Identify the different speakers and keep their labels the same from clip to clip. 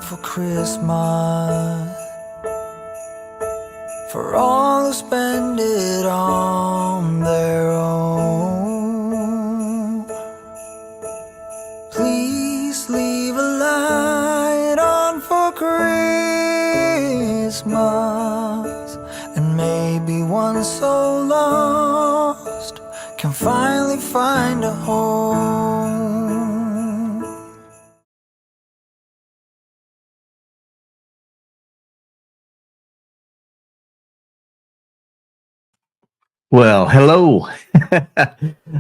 Speaker 1: for Christmas, for all who spend it on their own. Please leave a light on for Christmas, and maybe one so lost can finally find a home.
Speaker 2: Well, hello,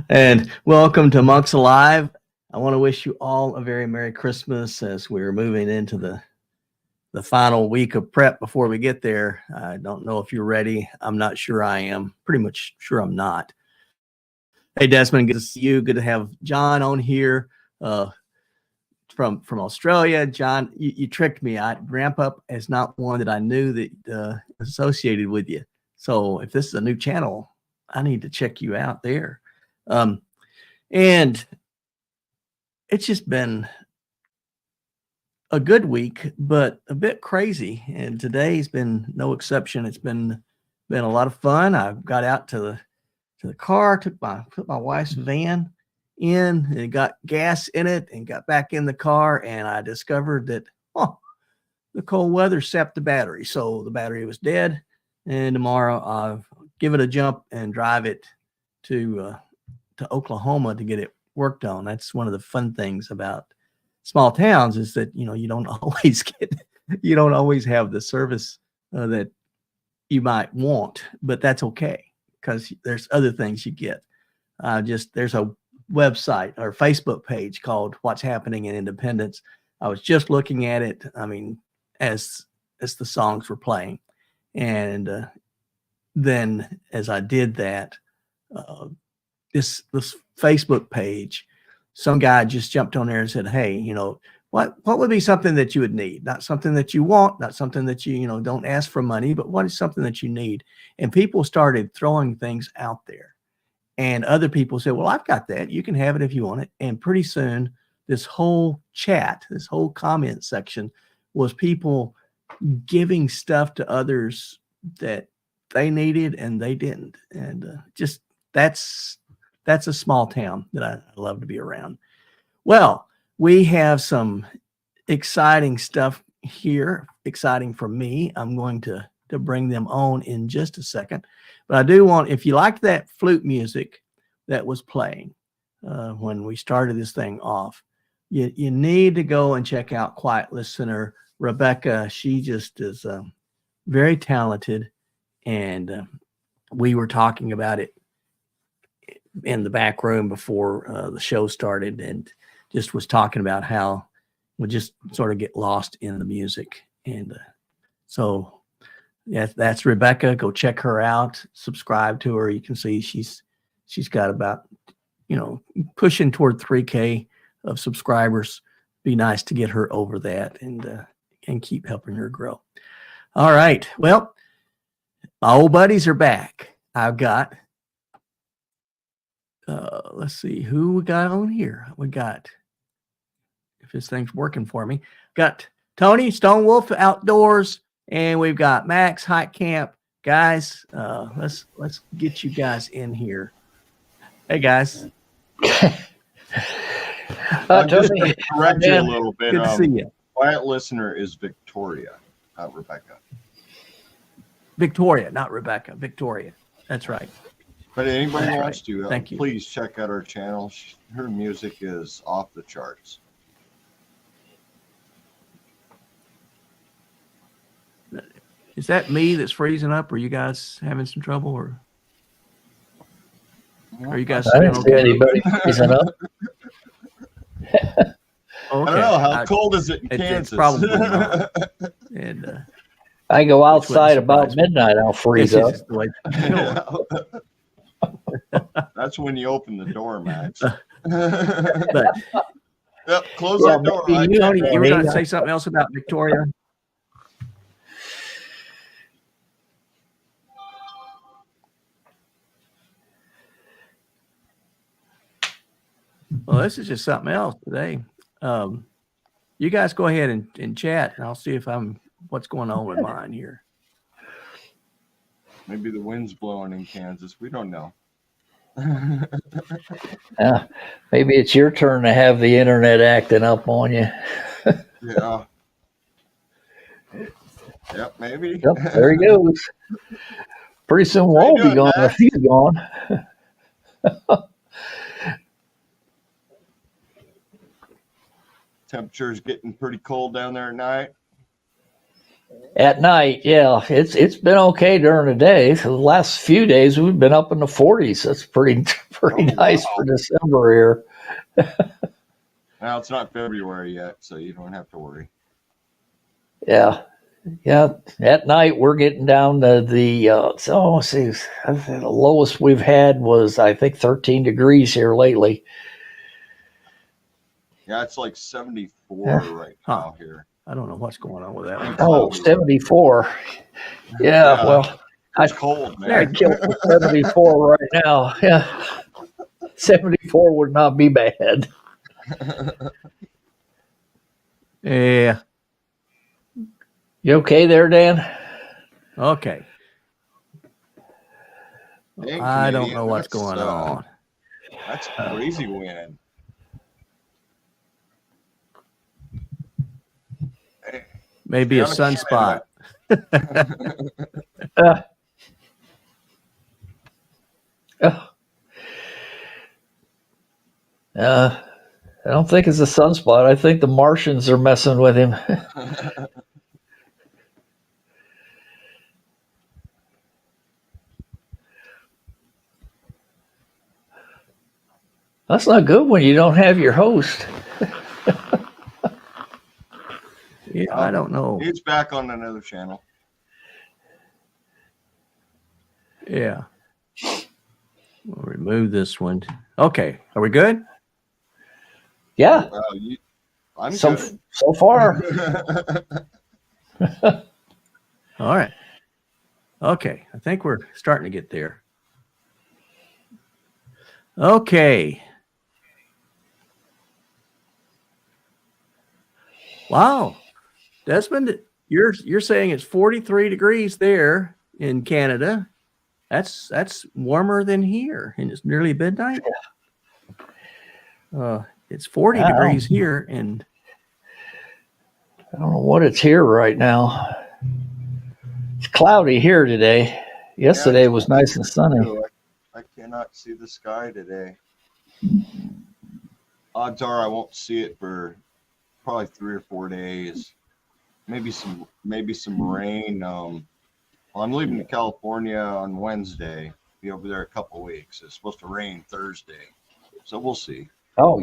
Speaker 2: and welcome to Monks Alive. I want to wish you all a very Merry Christmas as we're moving into the final week of prep before we get there. I don't know if you're ready. I'm not sure I am. Pretty much sure I'm not. Hey, Desmond, good to see you. Good to have John on here from Australia. John, you tricked me. Grandpa is not one that I knew that associated with you. So if this is a new channel, I need to check you out there. And it's just been a good week, but a bit crazy. And today's been no exception. It's been a lot of fun. I got out to the car, put my wife's van in, and got gas in it, and got back in the car, and I discovered that the cold weather sapped the battery. So the battery was dead. And tomorrow I'll give it a jump and drive it to Oklahoma to get it worked on. That's one of the fun things about small towns is that, you don't always have the service that you might want, but that's okay because there's other things you get. There's a website or Facebook page called What's Happening in Independence. I was just looking at it. I mean, as the songs were playing. And then as I did that, this Facebook page, some guy just jumped on there and said, hey, what would be something that you would need? Not something that you want, not something that you don't ask for money, but what is something that you need? And people started throwing things out there. And other people said, well, I've got that. You can have it if you want it. And pretty soon, this whole chat, this whole comment section was people giving stuff to others that they needed and they didn't. And just that's a small town that I love to be around. Well, we have some exciting stuff here, exciting for me. I'm going to bring them on in just a second. But I do want, if you liked that flute music that was playing when we started this thing off, you need to go and check out Quiet Listener. Rebecca, she just is very talented, and we were talking about it in the back room before the show started, and just was talking about how we just sort of get lost in the music. And so yeah, that's Rebecca. Go check her out, subscribe to her. You can see she's got about pushing toward 3K of subscribers. Be nice to get her over that and keep helping her grow. All right. Well, my old buddies are back. I've got, let's see who we got on here. We got, if this thing's working for me, got Tony Stone Wolf Outdoors, and we've got Max Hike Camp. Guys, let's get you guys in here. Hey, guys.
Speaker 3: Just to correct you a little bit.
Speaker 2: Good to see you.
Speaker 3: Quiet Listener is Victoria, not Rebecca.
Speaker 2: Victoria, not Rebecca. Victoria. That's right.
Speaker 3: But anybody wants to,
Speaker 2: Thank you.
Speaker 3: Please check out our channel. Her music is off the charts.
Speaker 2: Is that me that's freezing up? Or are you guys having some trouble? Or are you guys?
Speaker 4: I didn't see anybody freezing up.
Speaker 2: Oh, okay.
Speaker 3: I don't know. How cold is it in Kansas?
Speaker 2: It's probably not. And
Speaker 4: I go outside about midnight, I'll freeze up.
Speaker 3: That's when you open the door, Max.
Speaker 2: But
Speaker 3: yep, close that door.
Speaker 2: You were going to say something else about Victoria? Well, this is just something else today. You guys go ahead and chat, and I'll see if what's going on with mine here.
Speaker 3: Maybe the wind's blowing in Kansas. We don't know.
Speaker 4: Maybe it's your turn to have the internet acting up on you.
Speaker 3: Yeah. Yep, maybe.
Speaker 4: Yep, there he goes. Pretty soon we'll
Speaker 3: How you
Speaker 4: all be
Speaker 3: doing,
Speaker 4: gone
Speaker 3: Max?
Speaker 4: if he's gone.
Speaker 3: Temperature's getting pretty cold down there at night.
Speaker 4: At night, yeah, it's been okay during the day. For the last few days, we've been up in the 40s. That's pretty
Speaker 3: Oh,
Speaker 4: nice
Speaker 3: wow.
Speaker 4: for December here.
Speaker 3: Now it's not February yet, so you don't have to worry.
Speaker 4: Yeah. At night, we're getting down to the lowest we've had was, I think, 13 degrees here lately.
Speaker 3: Yeah, it's like 74
Speaker 4: Yeah.
Speaker 3: right
Speaker 2: Huh.
Speaker 3: now here.
Speaker 2: I don't know what's going on with that one.
Speaker 4: Oh, 74. Yeah,
Speaker 3: Yeah.
Speaker 4: well,
Speaker 3: It's cold,
Speaker 4: I
Speaker 3: man.
Speaker 4: killed 74 right now. Yeah. 74 would not be bad.
Speaker 2: Yeah.
Speaker 4: You okay there, Dan?
Speaker 2: Okay.
Speaker 3: Dang,
Speaker 2: I don't
Speaker 3: Canadian,
Speaker 2: know what's
Speaker 3: that's,
Speaker 2: going on.
Speaker 3: That's crazy wind.
Speaker 2: Maybe a
Speaker 3: Stay on
Speaker 2: sunspot.
Speaker 4: Uh, I don't think it's a sunspot. I think the Martians are messing with him. That's not good when you don't have your host.
Speaker 2: Yeah, I don't know.
Speaker 3: He's back on another channel.
Speaker 2: Yeah. We'll remove this one. Okay. Are we good?
Speaker 4: Yeah,
Speaker 3: Wow, I'm
Speaker 4: so
Speaker 3: good.
Speaker 4: so far.
Speaker 2: All right. Okay. I think we're starting to get there. Okay. Wow. Desmond, you're saying it's 43 degrees there in Canada. That's warmer than here, and it's nearly midnight. It's 40
Speaker 4: Wow.
Speaker 2: degrees here, and
Speaker 4: I don't know what it's here right now. It's cloudy here today. Yesterday was nice and sunny.
Speaker 3: I cannot see the sky today. Odds are I won't see it for probably 3 or 4 days. Maybe some rain. Well, I'm leaving to California on Wednesday. Be over there a couple weeks. It's supposed to rain Thursday, so we'll see.
Speaker 4: Oh,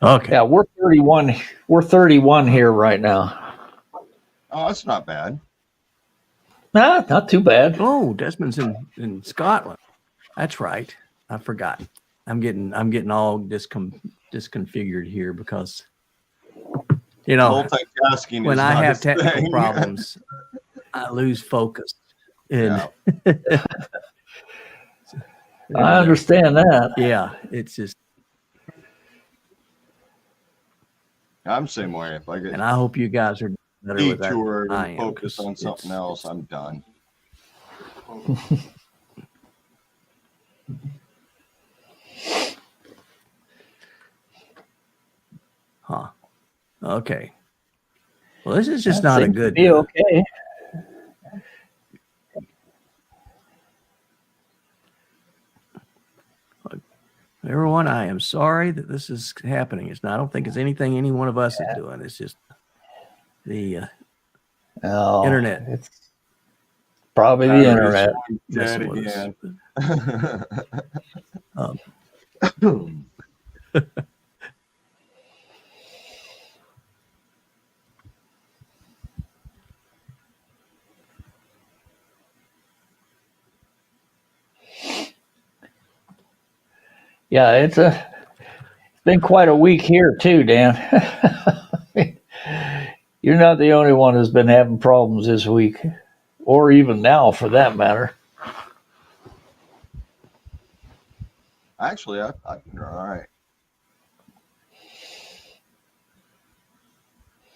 Speaker 2: okay.
Speaker 4: yeah, we're 31. We're 31 here right now.
Speaker 3: Oh, that's not bad.
Speaker 4: Nah, not too bad.
Speaker 2: Oh, Desmond's in Scotland. That's right. I forgot. I'm getting all disconfigured here because
Speaker 3: Multitasking.
Speaker 2: when
Speaker 3: is
Speaker 2: I
Speaker 3: not
Speaker 2: have
Speaker 3: his
Speaker 2: technical
Speaker 3: thing.
Speaker 2: problems, I lose focus. And
Speaker 3: Yeah.
Speaker 4: I understand that.
Speaker 2: yeah, it's just,
Speaker 3: I'm the same way. If I get
Speaker 2: and I hope you guys are better with that.
Speaker 3: detoured
Speaker 2: than I
Speaker 3: and
Speaker 2: am,
Speaker 3: focus
Speaker 2: 'cause
Speaker 3: on something
Speaker 2: it's-
Speaker 3: else, I'm done.
Speaker 2: Huh. Okay. Well, this is just
Speaker 4: That
Speaker 2: not a
Speaker 4: seems to
Speaker 2: good.
Speaker 4: be okay.
Speaker 2: Everyone, I am sorry that this is happening. I don't think it's anything any one of us is doing. It's just the
Speaker 4: Oh,
Speaker 2: internet.
Speaker 4: It's probably the internet.
Speaker 3: Dead
Speaker 2: messing with us.
Speaker 3: again.
Speaker 4: Yeah, it's been quite a week here too, Dan. You're not the only one who's been having problems this week, or even now for that matter.
Speaker 3: Actually, I've been all right.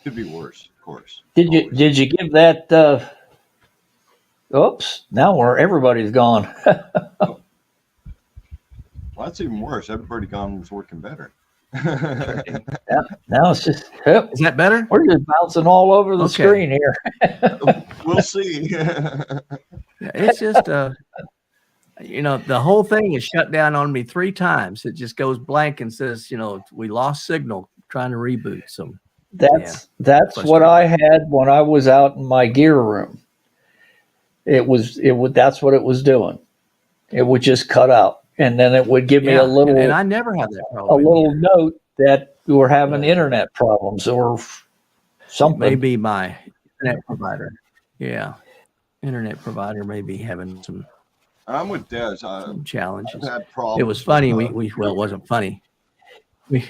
Speaker 3: Could be worse, of course.
Speaker 4: Did you
Speaker 3: Always.
Speaker 4: did you give that? Oops! Now where everybody's gone.
Speaker 3: Well, that's even worse. Everybody gone was working better.
Speaker 4: Now it's just yep,
Speaker 2: Is that better?
Speaker 4: we're just bouncing all over the
Speaker 2: Okay.
Speaker 4: screen here.
Speaker 3: We'll see.
Speaker 2: Yeah, it's just the whole thing is shut down on me 3 times. It just goes blank and says, we lost signal trying to reboot. So
Speaker 4: That's what
Speaker 2: frustrating.
Speaker 4: I had when I was out in my gear room. It would that's what it was doing. It would just cut out, and then it would give me
Speaker 2: Yeah,
Speaker 4: a little
Speaker 2: and I never had that
Speaker 4: a
Speaker 2: problem.
Speaker 4: little note that you were having
Speaker 2: Yeah.
Speaker 4: internet problems or something.
Speaker 2: Maybe my internet provider. Yeah. Internet provider may be having some
Speaker 3: I'm with Des. I've
Speaker 2: challenges.
Speaker 3: had problems.
Speaker 2: It was funny.
Speaker 3: with,
Speaker 2: Well, it wasn't funny. We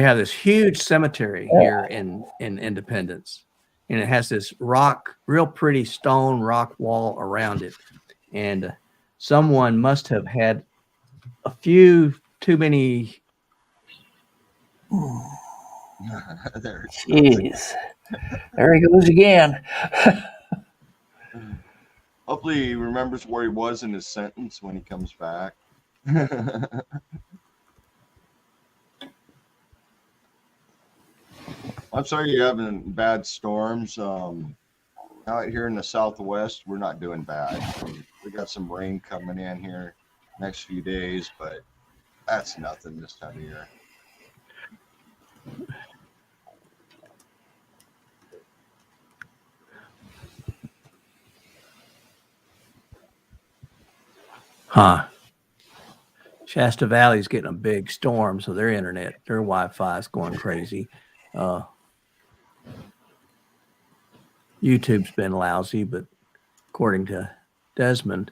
Speaker 2: have this huge cemetery here in Independence, and it has this real pretty stone rock wall around it. And someone must have had a few too many.
Speaker 3: there.
Speaker 4: Jeez, there he goes again.
Speaker 3: Hopefully he remembers where he was in his sentence when he comes back. I'm sorry you're having bad storms. Out here in the Southwest, we're not doing bad. We got some rain coming in here next few days, but that's nothing this time of year.
Speaker 2: Huh. Shasta Valley's getting a big storm, so their Wi-Fi is going crazy. YouTube's been lousy, but according to Desmond,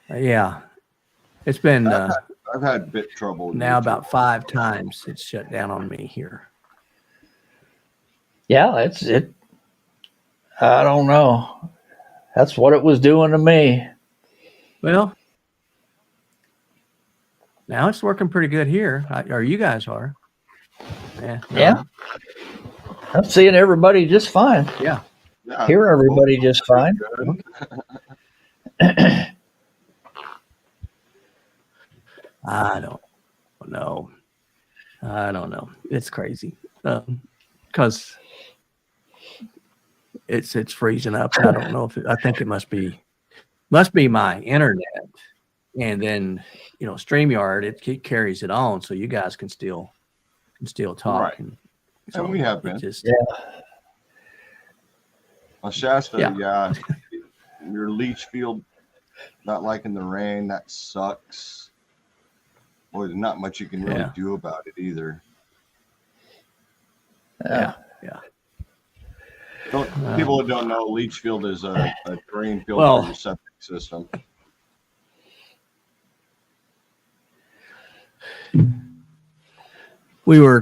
Speaker 2: it's been
Speaker 3: I've had bit trouble with
Speaker 2: now
Speaker 3: YouTube.
Speaker 2: about 5 times it's shut down on me here.
Speaker 4: Yeah, it's it. I don't know. That's what it was doing to me.
Speaker 2: Well, now it's working pretty good here. Or you guys are.
Speaker 4: Yeah. I'm seeing everybody just fine.
Speaker 2: Yeah.
Speaker 3: Yeah,
Speaker 4: Hear everybody just fine.
Speaker 3: good.
Speaker 2: I don't know. It's crazy because it's freezing up. I don't know I think it must be my internet, and then StreamYard it carries it on, so you guys can still talk.
Speaker 3: Right.
Speaker 2: And
Speaker 3: And we have been. Well, Shasta,
Speaker 2: Yeah.
Speaker 3: your leach field not liking the rain, that sucks. Boy, there's not much you can really do about it either.
Speaker 2: Yeah.
Speaker 3: People that don't know, leach field is a drain field
Speaker 2: Well-
Speaker 3: for your septic system.
Speaker 2: We were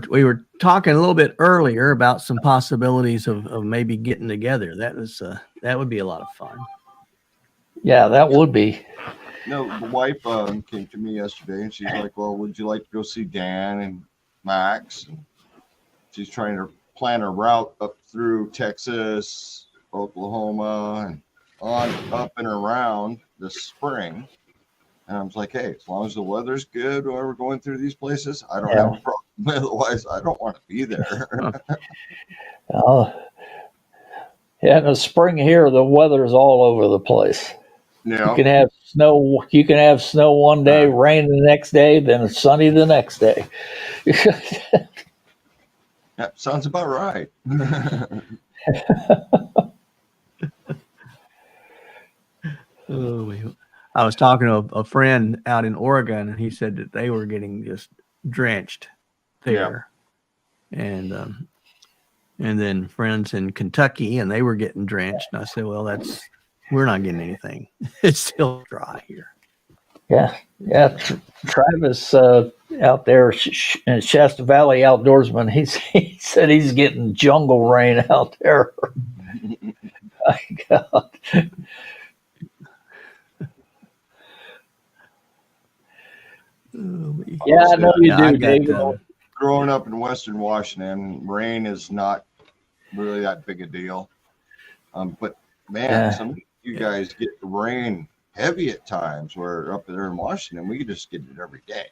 Speaker 2: talking a little bit earlier about some possibilities of maybe getting together. That would be a lot of fun.
Speaker 4: Yeah, that would be.
Speaker 3: No, the wife came to me yesterday and she's like, well, would you like to go see Dan and Max? And she's trying to plan a route up through Texas, Oklahoma, and on up and around this spring. And I was like, hey, as long as the weather's good while we're going through these places, I don't have a problem. Otherwise, I don't want to be there.
Speaker 4: Yeah, in the spring here, the weather's all over the place.
Speaker 3: Yeah.
Speaker 4: You can have snow. You can have snow one day, rain the next day, then it's sunny the next day.
Speaker 3: That sounds about right.
Speaker 2: I was talking to a friend out in Oregon, and he said that they were getting just drenched there, and then friends in Kentucky, and they were getting drenched. And I said, "Well, we're not getting anything. It's still dry here."
Speaker 4: Yeah. Travis out there in Shasta Valley Outdoorsman, he said he's getting jungle rain out there. My God. Yeah, I know you do,
Speaker 2: I got,
Speaker 4: Dave.
Speaker 3: growing up in Western Washington, rain is not really that big a deal. But man,
Speaker 4: Yeah.
Speaker 3: some of you guys get rain heavy at times. Where up there in Washington, we just get it every day.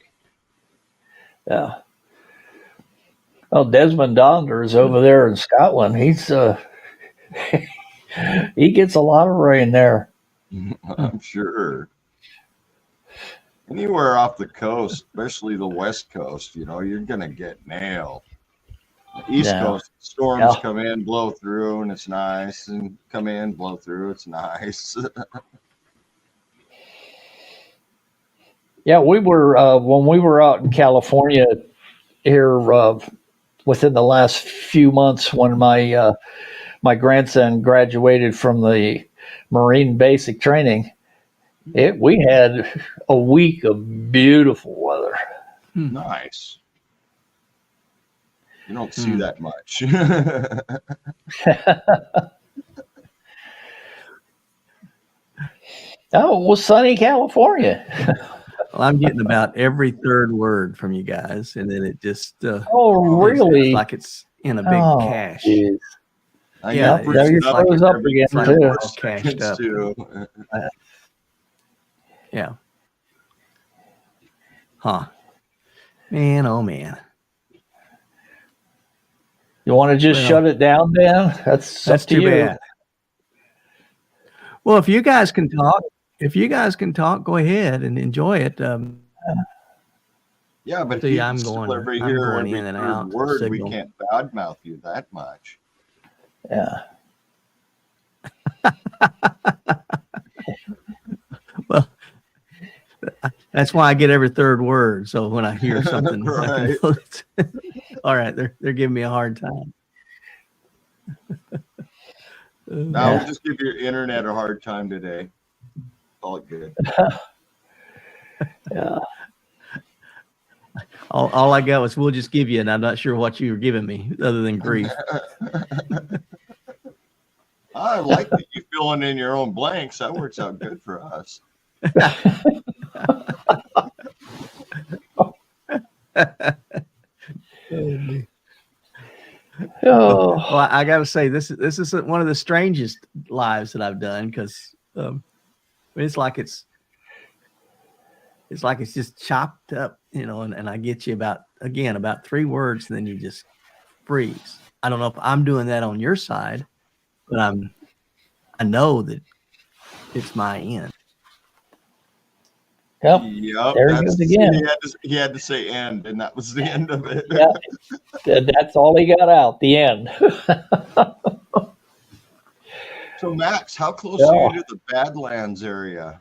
Speaker 4: Yeah. Well, Desmond Donders over there in Scotland, he gets a lot of rain there.
Speaker 3: I'm sure. Anywhere off the coast, especially the West Coast, you're gonna get nailed. The East
Speaker 4: Yeah.
Speaker 3: Coast storms
Speaker 4: Yeah.
Speaker 3: come in, blow through, and it's nice, and come in, blow through, it's nice.
Speaker 4: Yeah, we were when we were out in California here within the last few months when my grandson graduated from the Marine basic training. We had a week of beautiful weather.
Speaker 3: Nice. You don't see that much.
Speaker 4: Oh, it was sunny California.
Speaker 2: Well, I'm getting about every third word from you guys, and then it just
Speaker 4: Oh,
Speaker 2: it's
Speaker 4: really?
Speaker 2: like it's in a big
Speaker 4: Oh,
Speaker 2: cache.
Speaker 4: geez.
Speaker 3: I
Speaker 2: Yeah,
Speaker 3: get
Speaker 4: Now
Speaker 3: freezing
Speaker 4: you
Speaker 3: up
Speaker 4: froze up
Speaker 3: every
Speaker 4: again,
Speaker 2: It's like
Speaker 3: three
Speaker 4: too.
Speaker 3: or
Speaker 2: all
Speaker 3: four
Speaker 2: cashed
Speaker 3: seconds,
Speaker 2: up.
Speaker 3: too.
Speaker 2: Yeah. Huh. Man, oh man.
Speaker 4: You want to just
Speaker 2: Well,
Speaker 4: shut it down, Dan? That's
Speaker 2: that's
Speaker 4: up to
Speaker 2: too
Speaker 4: you.
Speaker 2: bad. Well, if you guys can talk, go ahead and enjoy it.
Speaker 3: Yeah, but if
Speaker 2: See,
Speaker 3: you
Speaker 2: I'm
Speaker 3: can still
Speaker 2: going
Speaker 3: every hear
Speaker 2: in
Speaker 3: every
Speaker 2: and
Speaker 3: third
Speaker 2: out
Speaker 3: word, we
Speaker 2: signal.
Speaker 3: can't badmouth you that much.
Speaker 4: Yeah.
Speaker 2: Well, that's why I get every third word. So when I hear something, I can
Speaker 3: Right.
Speaker 2: know it's all right. They're giving me a hard time.
Speaker 3: Now
Speaker 4: Yeah.
Speaker 3: we'll just give your internet a hard time today. Call it good.
Speaker 4: Yeah.
Speaker 2: All I got was we'll just give you, and I'm not sure what you were giving me other than grief.
Speaker 3: I like that you filling in your own blanks. That works out good for us.
Speaker 4: Oh,
Speaker 2: Well, I got to say this is one of the strangest lives that I've done because it's like it's just chopped up, and I get you about 3 words, and then you just freeze. I don't know if I'm doing that on your side, but I know that it's my end.
Speaker 4: yep.
Speaker 3: Yep.
Speaker 4: There he goes again.
Speaker 3: He had to say end, and that was the end of it.
Speaker 4: Yeah. That's all he got out. The end.
Speaker 3: So, Max, how close are you to the Badlands area?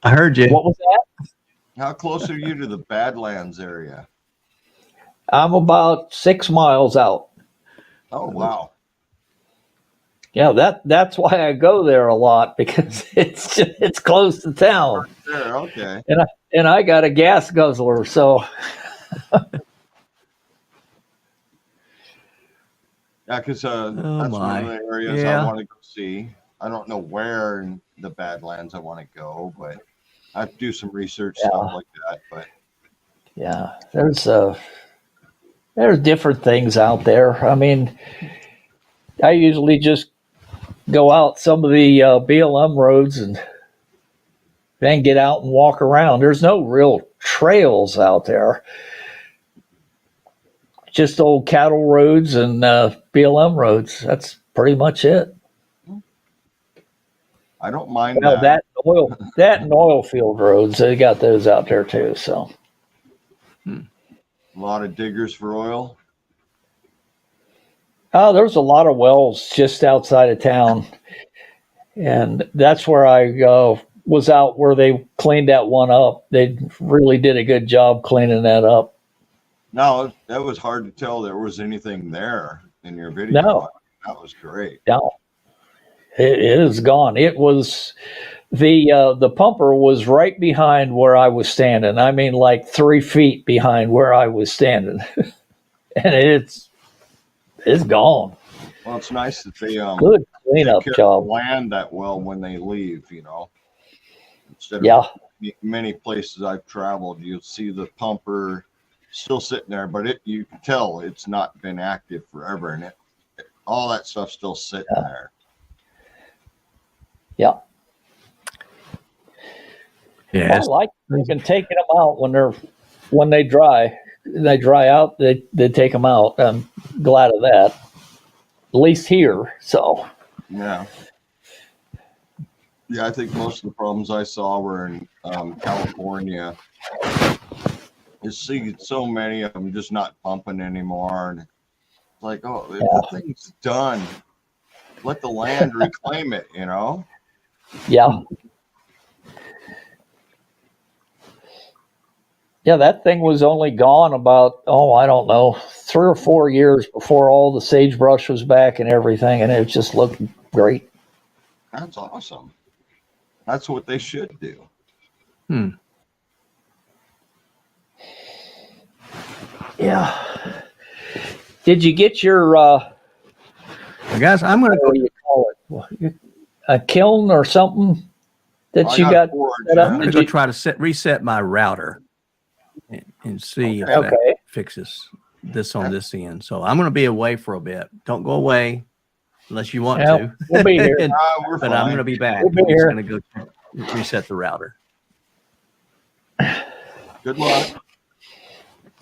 Speaker 2: I heard you.
Speaker 4: What was that?
Speaker 3: How close are you to the Badlands area?
Speaker 4: I'm about 6 miles out.
Speaker 3: Oh, wow.
Speaker 4: Yeah, that's why I go there a lot because it's close to town,
Speaker 3: There, okay.
Speaker 4: and I got a gas guzzler, so
Speaker 3: Yeah, because that's
Speaker 2: my.
Speaker 3: one of the areas
Speaker 2: Yeah.
Speaker 3: I want to go see. I don't know where in the Badlands I want to go, but I have to do some research, stuff like that. But
Speaker 4: yeah, there's different things out there. I mean, I usually just go out some of the BLM roads and then get out and walk around. There's no real trails out there. Just old cattle roads and BLM roads. That's pretty much it.
Speaker 3: I don't mind
Speaker 4: Well,
Speaker 3: that.
Speaker 4: that and oil field roads, they got those out there too. So
Speaker 3: A lot of diggers for oil.
Speaker 4: there's a lot of wells just outside of town, and that's where I was out where they cleaned that one up. They really did a good job cleaning that up.
Speaker 3: No, that was hard to tell there was anything there in your video.
Speaker 4: No.
Speaker 3: That was great.
Speaker 4: No, it is gone. It was the pumper was right behind where I was standing. I mean, like 3 feet behind where I was standing, and it's gone.
Speaker 3: Well, it's nice that they
Speaker 4: Good
Speaker 3: take
Speaker 4: cleanup
Speaker 3: care of
Speaker 4: job.
Speaker 3: the land that well when they leave. Instead of
Speaker 4: Yeah,
Speaker 3: many places I've traveled, you'll see the pumper still sitting there, but you can tell it's not been active forever, and all that stuff's still sitting there.
Speaker 4: Yeah.
Speaker 2: Yeah.
Speaker 4: I like even taking them out when they dry. They dry out. They take them out. I'm glad of that. At least here. So
Speaker 3: Yeah. Yeah, I think most of the problems I saw were in California. You see so many of them just not pumping anymore, and it's like, oh, if the thing's done, let the land reclaim it.
Speaker 4: yeah. Yeah, that thing was only gone about, I don't know, 3 or 4 years before all the sagebrush was back and everything, and it just looked great.
Speaker 3: That's awesome. That's what they should do.
Speaker 4: Yeah. Did you get your
Speaker 2: Guys, I'm going
Speaker 4: what do you call it? A kiln or something that
Speaker 3: I
Speaker 4: you got
Speaker 3: Forge,
Speaker 4: set up?
Speaker 2: I'm going to go try to reset my router and see if that fixes this on this end. So I'm going to be away for a bit. Don't go away unless you want to.
Speaker 4: We'll be here.
Speaker 3: We're
Speaker 2: But
Speaker 3: fine.
Speaker 2: I'm going to be back.
Speaker 4: We'll be
Speaker 2: I'm just
Speaker 4: here.
Speaker 2: going to go reset the router.
Speaker 3: Good luck.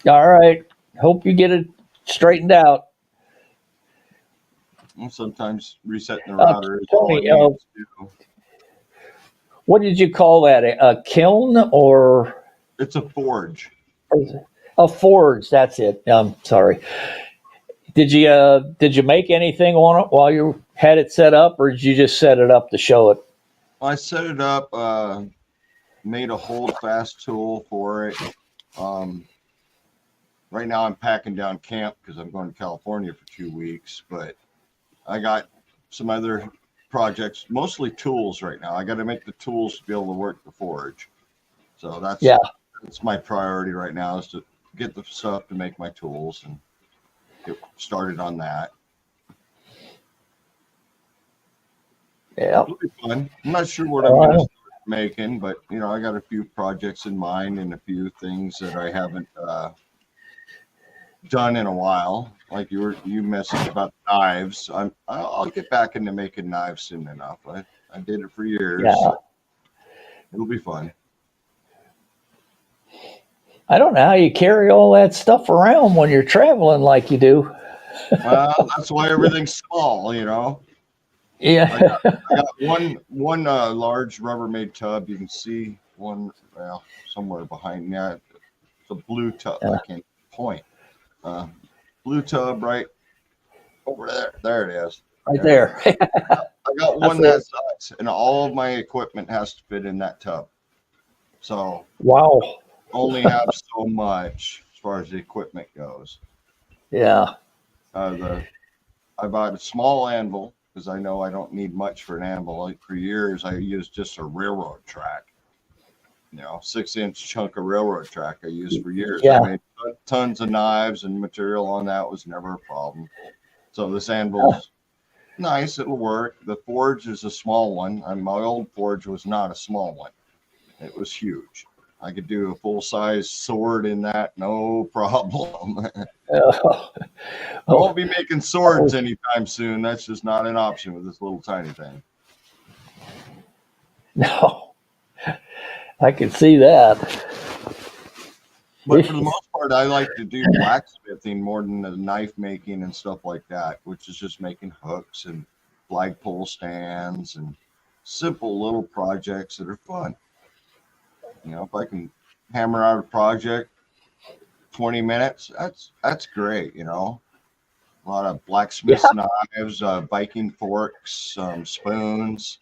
Speaker 4: All right. Hope you get it straightened out.
Speaker 3: Sometimes resetting the router is
Speaker 4: Tony,
Speaker 3: all it needs to do.
Speaker 4: What did you call that? A kiln or
Speaker 3: It's a forge.
Speaker 4: a forge? That's it. I'm sorry. Did you make anything on it while you had it set up, or did you just set it up to show it?
Speaker 3: I set it up, made a hold fast tool for it. Right now I'm packing down camp because I'm going to California for 2 weeks, but I got some other projects, mostly tools right now. I got to make the tools to be able to work the forge. So that's my priority right now, is to get the stuff to make my tools and get started on that.
Speaker 4: Yeah.
Speaker 3: It'll be fun. I'm not sure what I'm going to start making, but I got a few projects in mind and a few things that I haven't done in a while. Like you messaged about knives. I'll get back into making knives soon enough. I did it for years.
Speaker 4: Yeah.
Speaker 3: So it'll be fun.
Speaker 4: I don't know how you carry all that stuff around when you're traveling like you do.
Speaker 3: That's why everything's small,
Speaker 4: Yeah.
Speaker 3: I got one large Rubbermaid tub. You can see one somewhere behind that. It's a blue tub. I can't point. Blue tub right over there. There it is.
Speaker 4: Right there.
Speaker 3: I got one that size, and all of my equipment has to fit in that tub. So
Speaker 4: Wow.
Speaker 3: only have so much as far as the equipment goes.
Speaker 4: Yeah.
Speaker 3: I bought a small anvil because I know I don't need much for an anvil. Like for years, I used just a railroad track. 6-inch chunk of railroad track I used for years.
Speaker 4: Yeah.
Speaker 3: I made tons of knives and material on that. Was never a problem. So this anvil's nice. It'll work. The forge is a small one. And my old forge was not a small one. It was huge. I could do a full-size sword in that, no problem. I won't be making swords anytime soon. That's just not an option with this little tiny thing.
Speaker 4: No. I can see that.
Speaker 3: But for the most part, I like to do blacksmithing more than the knife making and stuff like that, which is just making hooks and flagpole stands and simple little projects that are fun. If I can hammer out a project 20 minutes, that's great. A lot of blacksmith knives, Viking forks, spoons,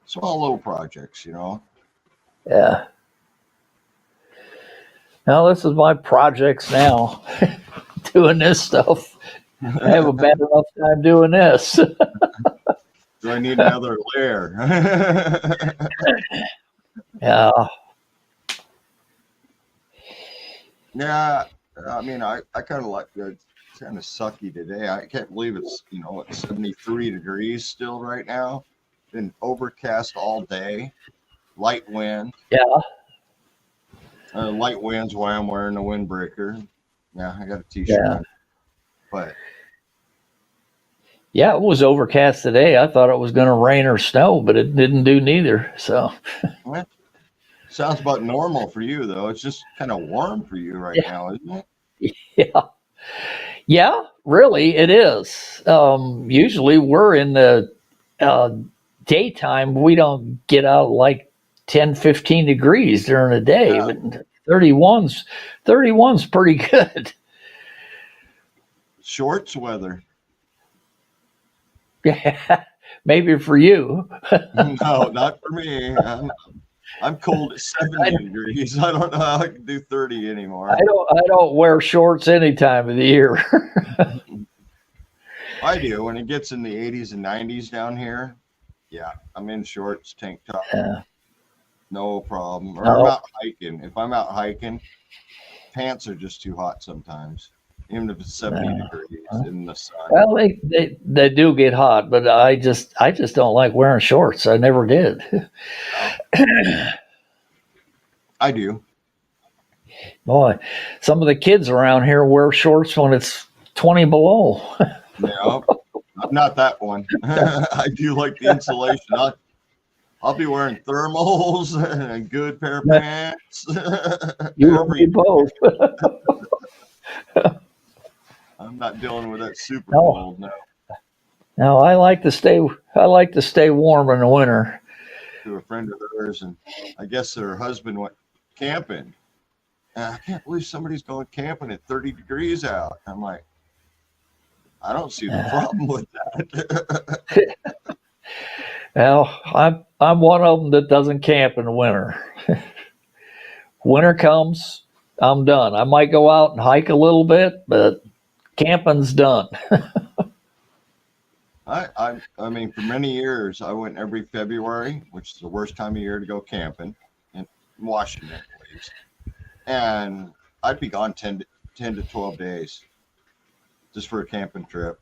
Speaker 3: small little projects.
Speaker 4: Yeah. Now this is my projects now. Doing this stuff. I have a bad enough time doing this.
Speaker 3: Do I need another layer?
Speaker 4: Yeah.
Speaker 3: Yeah. I mean, I kind of like it's kind of sucky today. I can't believe it's, it's 73 degrees still right now. Been overcast all day. Light wind.
Speaker 4: Yeah.
Speaker 3: Light wind's why I'm wearing a windbreaker. Yeah, I got a t-shirt
Speaker 4: Yeah.
Speaker 3: on, but
Speaker 4: Yeah, it was overcast today. I thought it was going to rain or snow, but it didn't do neither. So,
Speaker 3: well, sounds about normal for you though. It's just kind of warm for you right
Speaker 4: yeah,
Speaker 3: now, isn't it?
Speaker 4: yeah, yeah, really, it is. Usually we're in the uh, daytime. We don't get out like 10, 15 degrees during the day,
Speaker 3: Yeah,
Speaker 4: but 31's pretty good.
Speaker 3: shorts weather.
Speaker 4: Yeah, maybe for you.
Speaker 3: No, not for me. I'm cold at
Speaker 4: I,
Speaker 3: 70 degrees. I don't know how I can do 30
Speaker 4: I
Speaker 3: anymore.
Speaker 4: don't wear shorts any time of the year.
Speaker 3: I do. When it gets in the 80s and 90s down here, yeah, I'm in shorts, tank top,
Speaker 4: Yeah.
Speaker 3: no problem. Or I'm
Speaker 4: No.
Speaker 3: out hiking. If I'm out hiking, pants are just too hot sometimes, even if it's 70 degrees in the sun.
Speaker 4: Well, they do get hot, but I just don't like wearing shorts. I never did.
Speaker 3: I do.
Speaker 4: Boy, some of the kids around here wear shorts when it's 20 below.
Speaker 3: Yeah, I'm not that one. I do like the insulation. I'll be wearing thermals and a good pair of pants.
Speaker 4: You and me both.
Speaker 3: I'm not dealing with that super
Speaker 4: No,
Speaker 3: cold. No,
Speaker 4: no, I like to stay warm in the winter.
Speaker 3: to a friend of theirs, and I guess her husband went camping. And I can't believe somebody's going camping at 30 degrees out. I'm like, I don't see the problem with that.
Speaker 4: Well, I'm one of them that doesn't camp in the winter. Winter comes, I'm done. I might go out and hike a little bit, but camping's done.
Speaker 3: I mean, for many years, I went every February, which is the worst time of year to go camping in Washington, at least. And I'd be gone 10 to 12 days just for a camping trip.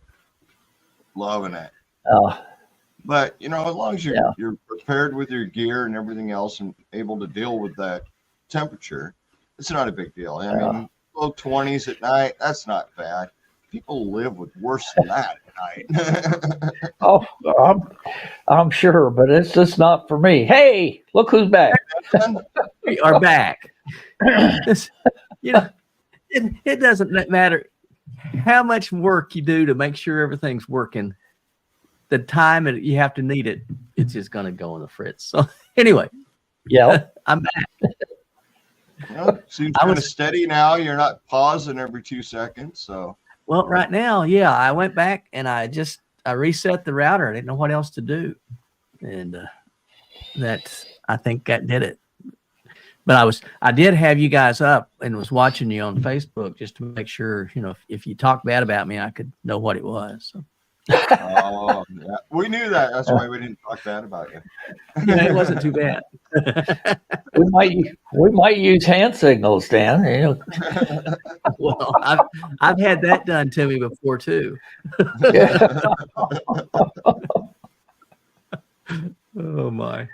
Speaker 3: Loving it.
Speaker 4: Uh,
Speaker 3: But, you know, as long as
Speaker 4: yeah,
Speaker 3: you're prepared with your gear and everything else and able to deal with that temperature, it's not a big deal. I
Speaker 4: yeah.
Speaker 3: mean, low 20s at night, that's not bad. People live with worse than that at night.
Speaker 4: Oh, I'm sure, but it's just not for me. Hey, look who's back.
Speaker 2: We are back. This, you know, it doesn't matter how much work you do to make sure everything's working. The time you have to need it, it's just going to go on the fritz. So anyway,
Speaker 4: Yeah.
Speaker 2: I'm back.
Speaker 3: Well, seems
Speaker 2: I
Speaker 3: kind of
Speaker 2: was
Speaker 3: steady now. You're not pausing every 2 seconds. So,
Speaker 2: well right now. Yeah, I went back and I reset the router. I didn't know what else to do, and I think that did it. But I did have you guys up and was watching you on Facebook just to make sure, you know, if you talk bad about me, I could know what it was. So.
Speaker 3: yeah. We knew that. That's why we didn't talk bad about you.
Speaker 2: Yeah, it wasn't too bad.
Speaker 4: We might use hand signals, Dan. You know.
Speaker 2: Well, I've had that done to me before too.
Speaker 4: Yeah.
Speaker 2: Oh my.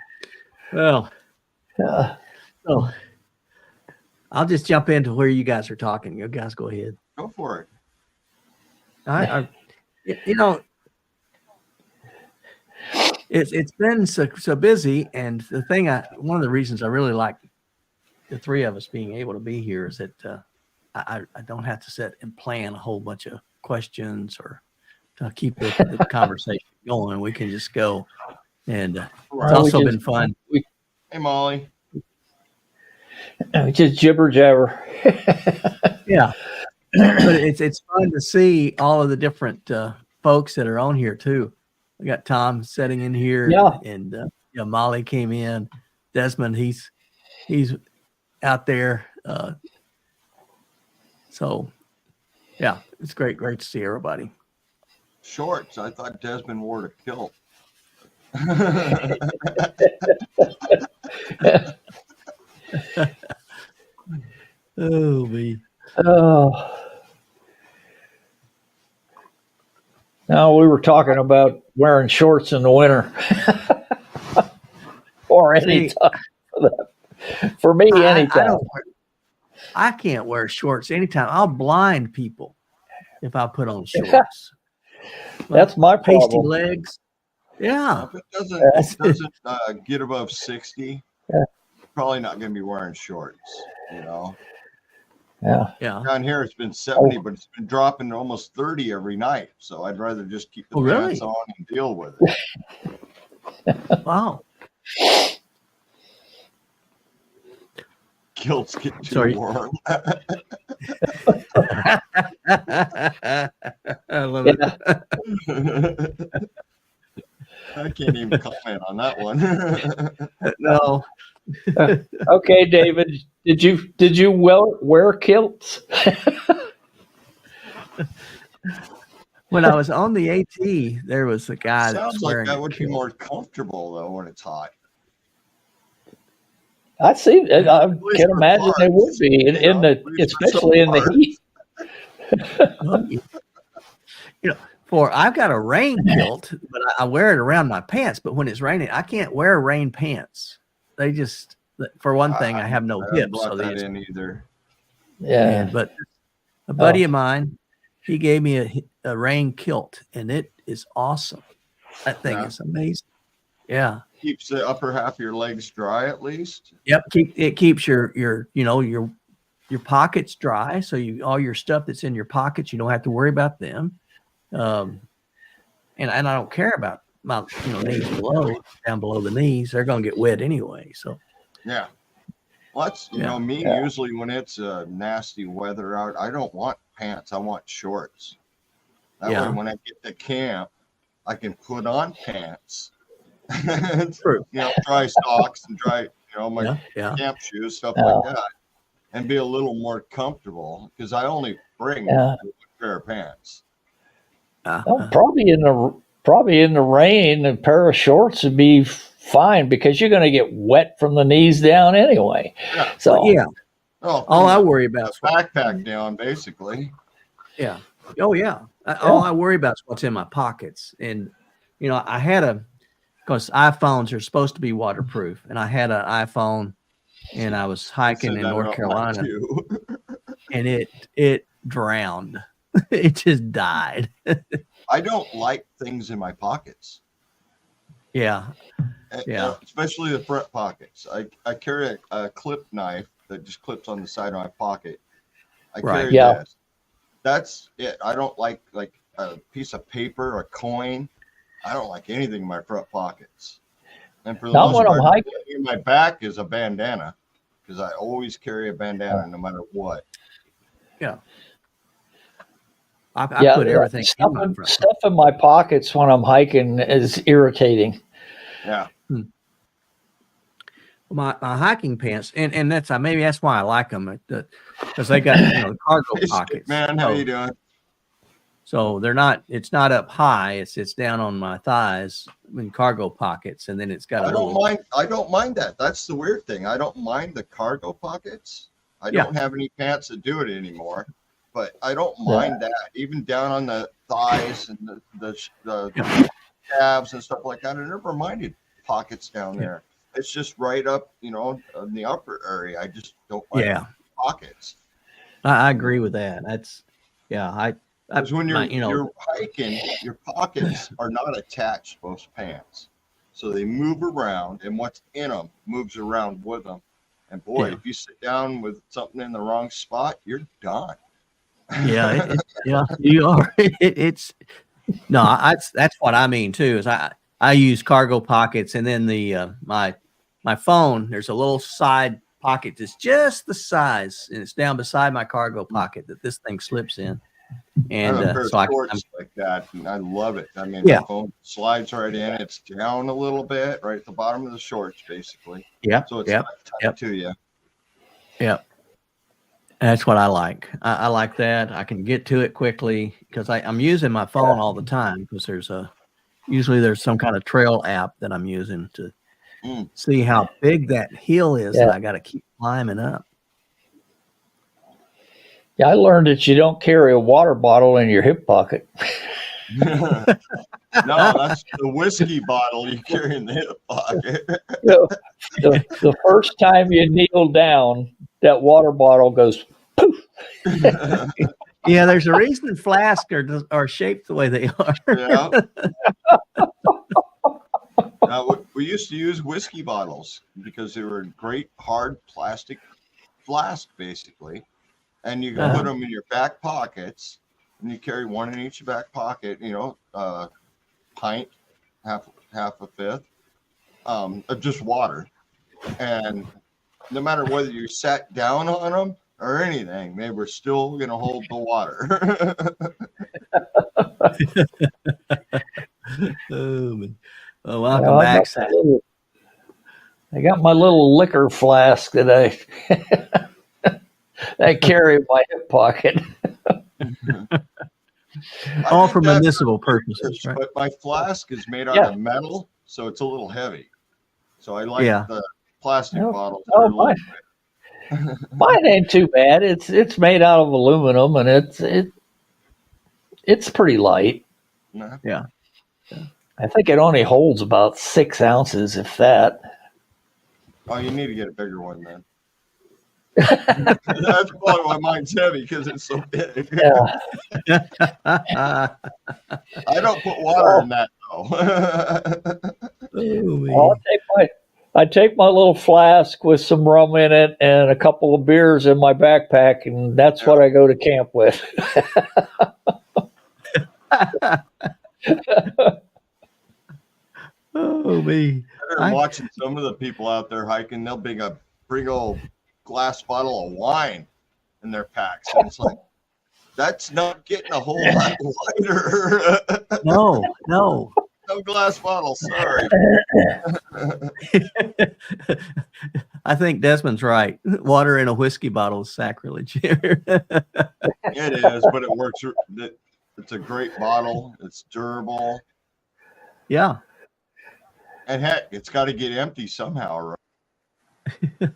Speaker 2: Well, so I'll just jump into where you guys are talking. You guys go ahead.
Speaker 3: Go for it.
Speaker 2: I you know, it's been so busy, and one of the reasons I really like the three of us being able to be here is that I don't have to sit and plan a whole bunch of questions or to keep the conversation going. We can just go, and it's
Speaker 3: Right.
Speaker 2: also been fun.
Speaker 3: Hey, Molly.
Speaker 4: Just jibber jabber.
Speaker 2: Yeah, but it's fun to see all of the different folks that are on here too. We got Tom sitting in here,
Speaker 4: Yeah.
Speaker 2: and you know, Molly came in. Desmond, he's out there. So yeah, it's great to see everybody.
Speaker 3: Shorts. I thought Desmond wore a kilt.
Speaker 2: Oh me.
Speaker 4: Oh. Now we were talking about wearing shorts in the winter, or any
Speaker 2: See,
Speaker 4: time. For me, anytime.
Speaker 2: I can't wear shorts anytime. I'll blind people if I put on shorts.
Speaker 4: That's my
Speaker 2: Pasty
Speaker 4: problem.
Speaker 2: legs. Yeah.
Speaker 3: If it doesn't get above 60,
Speaker 4: Yeah.
Speaker 3: probably not going to be wearing shorts. You know,
Speaker 4: Yeah.
Speaker 2: Yeah.
Speaker 3: down here it's been 70, but it's been dropping to almost 30 every night. So I'd rather just keep the
Speaker 2: Oh, really?
Speaker 3: pants on and deal with it.
Speaker 2: Wow.
Speaker 3: Kilts get too
Speaker 2: Sorry.
Speaker 3: warm.
Speaker 2: I love it.
Speaker 3: I can't even comment on that one.
Speaker 2: No.
Speaker 4: Okay, David, did you wear kilts?
Speaker 2: When I was on the AT, there was a guy that was
Speaker 3: Sounds like
Speaker 2: wearing
Speaker 3: that
Speaker 2: a
Speaker 3: would be
Speaker 2: kilt.
Speaker 3: more comfortable though when it's hot.
Speaker 4: I see. I
Speaker 3: least
Speaker 4: can
Speaker 3: for
Speaker 4: imagine they would
Speaker 3: parts,
Speaker 4: be in
Speaker 3: at
Speaker 4: the,
Speaker 3: least for
Speaker 4: especially in
Speaker 3: some
Speaker 4: the heat.
Speaker 2: You know, I've got a rain kilt, but I wear it around my pants. But when it's raining, I can't wear rain pants. They just, for one thing, I have no
Speaker 3: haven't
Speaker 2: hips,
Speaker 3: brought
Speaker 2: so they
Speaker 3: that
Speaker 2: just,
Speaker 3: in either.
Speaker 4: Yeah.
Speaker 2: but a buddy of mine, he gave me a rain kilt, and it is awesome. That thing
Speaker 3: Yeah.
Speaker 2: is amazing. Yeah.
Speaker 3: Keeps the upper half of your legs dry at least.
Speaker 2: Yep. It keeps your pockets dry. So all your stuff that's in your pockets, you don't have to worry about them. And I don't care about my knees down below the knees. They're going to get wet anyway. So
Speaker 3: Yeah. Well, that's me.
Speaker 4: Yeah.
Speaker 3: Usually when it's nasty weather out, I don't want pants. I want shorts. That
Speaker 2: Yeah.
Speaker 3: way, when I get to camp, I can put on pants.
Speaker 2: True.
Speaker 3: Dry socks and dry, my
Speaker 2: yeah.
Speaker 3: camp shoes, stuff
Speaker 4: Yeah.
Speaker 3: like that, and be a little more comfortable because I only bring
Speaker 4: Yeah.
Speaker 3: one pair of pants.
Speaker 4: Well, probably in the rain, a pair of shorts would be fine because you're going to get wet from the knees down anyway.
Speaker 3: Yeah.
Speaker 4: So
Speaker 2: Yeah.
Speaker 3: Oh,
Speaker 2: All I
Speaker 3: from
Speaker 2: worry
Speaker 3: the
Speaker 2: about is
Speaker 3: backpack down, basically.
Speaker 2: yeah. Oh yeah. All I worry about is what's in my pockets. And I had because iPhones are supposed to be waterproof, and I had an iPhone, and I was hiking
Speaker 3: Said
Speaker 2: in
Speaker 3: that
Speaker 2: North
Speaker 3: about mine,
Speaker 2: Carolina,
Speaker 3: too.
Speaker 2: and it drowned. It just died.
Speaker 3: I don't like things in my pockets.
Speaker 2: Yeah. Yeah.
Speaker 3: Especially the front pockets. I carry a clip knife that just clips on the side of my pocket. I
Speaker 2: Right.
Speaker 3: carry
Speaker 4: Yeah.
Speaker 3: this. That's it. I don't like a piece of paper or a coin. I don't like anything in my front pockets. And for the
Speaker 4: Not
Speaker 3: most
Speaker 4: when I'm
Speaker 3: part,
Speaker 4: hiking.
Speaker 3: in my back is a bandana because I always carry a bandana no matter what.
Speaker 2: I put everything in my front.
Speaker 4: Stuff in my pockets when I'm hiking is irritating.
Speaker 3: Yeah.
Speaker 2: My hiking pants, and maybe that's why I like them, because they got cargo
Speaker 3: Hey,
Speaker 2: pockets.
Speaker 3: man, how you doing?
Speaker 2: So they're not. It's not up high. It's down on my thighs in cargo pockets, and then it's got a
Speaker 3: I don't
Speaker 2: little.
Speaker 3: mind. I don't mind that. That's the weird thing. I don't mind the cargo pockets. I
Speaker 2: Yeah.
Speaker 3: don't have any pants that do it anymore, but I don't mind that. Even down on the thighs and the calves and stuff like that. I never minded pockets down there. It's just right up, in the upper area. I just don't like pockets.
Speaker 2: I agree with that. That's
Speaker 3: Because when you're hiking, your pockets are not attached to those pants, so they move around, and what's in them moves around with them. And boy, if you sit down with something in the wrong spot, you're done.
Speaker 2: Yeah, you are. That's what I mean too. Is I use cargo pockets, and then the my phone. There's a little side pocket that's just the size, and it's down beside my cargo pocket that this thing slips in. And
Speaker 3: I have a pair
Speaker 2: so
Speaker 3: of shorts like that, and I love it. I mean,
Speaker 2: Yeah.
Speaker 3: the phone slides right in. It's down a little bit, right at the bottom of the shorts, basically. So it's not tight to you.
Speaker 2: Yep. That's what I like. I like that. I can get to it quickly because I'm using my phone all the time because usually there's some kind of trail app that I'm using to see how big that hill is that I got to keep climbing up.
Speaker 4: Yeah, I learned that you don't carry a water bottle in your hip pocket.
Speaker 3: No, that's the whiskey bottle you carry in the hip pocket.
Speaker 4: The first time you kneel down, that water bottle goes poof.
Speaker 2: Yeah, there's a reason flasks are shaped the way they are.
Speaker 3: Yeah. We used to use whiskey bottles because they were great hard plastic flask, basically, and you can put them in your back pockets, and you carry one in each back pocket. Pint, half a fifth, of just water, and no matter whether you sat down on them or anything, they were still going to hold the water.
Speaker 2: Oh, man. Well, welcome back, Sam.
Speaker 4: I got my little liquor flask that I carry in my hip pocket.
Speaker 2: All for municipal purposes, right?
Speaker 3: But my flask is made out of metal, so it's a little heavy. So I like the plastic bottles.
Speaker 4: Mine ain't too bad. It's made out of aluminum, and it's pretty light.
Speaker 2: Yeah.
Speaker 4: I think it only holds about 6 ounces, if that.
Speaker 3: Oh, you need to get a bigger one then. That's probably why mine's heavy, because it's so big.
Speaker 4: Yeah.
Speaker 3: I don't put water in that though.
Speaker 4: I take my little flask with some rum in it and a couple of beers in my backpack, and that's what I go to camp with.
Speaker 2: Oh, me.
Speaker 3: I'm watching some of the people out there hiking. They'll bring a big old glass bottle of wine in their packs. And it's like, that's not getting a whole lot lighter.
Speaker 2: No.
Speaker 3: No glass bottle, sorry.
Speaker 2: I think Desmond's right. Water in a whiskey bottle is sacrilege.
Speaker 3: It is, but it works. It's a great bottle. It's durable.
Speaker 2: Yeah.
Speaker 3: And heck, it's got to get empty somehow, right?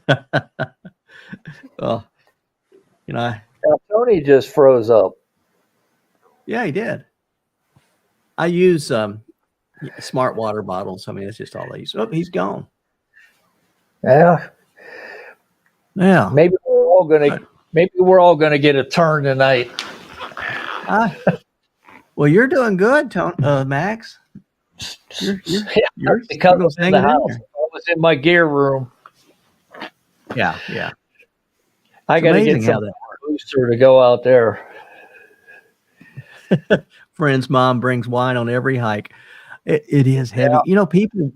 Speaker 2: Well,
Speaker 4: Now, Tony just froze up.
Speaker 2: Yeah, he did. I use smart water bottles. I mean, that's just all I use. Oh, he's gone.
Speaker 4: Yeah. Maybe we're all gonna get a turn tonight.
Speaker 2: Well, you're doing good, Tony, Max. You're
Speaker 4: because in the house. I was in my gear room.
Speaker 2: Yeah.
Speaker 4: I got to get some booster to go out there.
Speaker 2: Friend's mom brings wine on every hike. It is heavy. Yeah. People.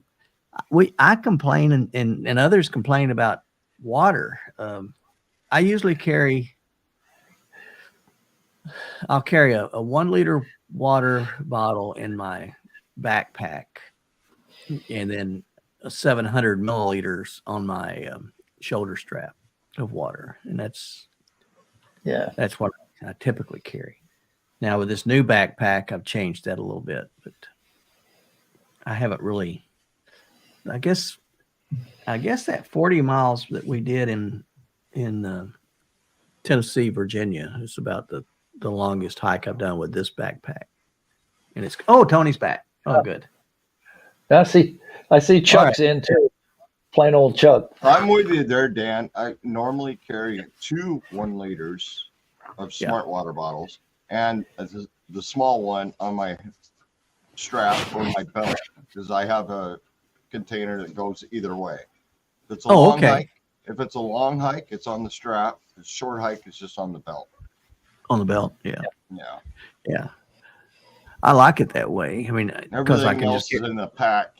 Speaker 2: I complain and others complain about water. I usually I'll carry a 1 liter water bottle in my backpack, and then 700 milliliters on my shoulder strap of water, and that's what I typically carry. Now with this new backpack, I've changed that a little bit, but I haven't really. I guess that 40 miles that we did in Tennessee, Virginia is about the longest hike I've done with this backpack. And it's Tony's back. Oh, good.
Speaker 4: I see Chuck's in too. Plain old Chuck.
Speaker 3: I'm with you there, Dan. I normally carry 2 1 liters of smart water bottles and the small one on my strap or my belt, because I have a container that goes either way. If it's a long hike, it's on the strap. If it's a short hike, it's just on the belt.
Speaker 2: On the belt, yeah.
Speaker 3: Yeah.
Speaker 2: I like it that way. I mean, because I can just
Speaker 3: get in the pack,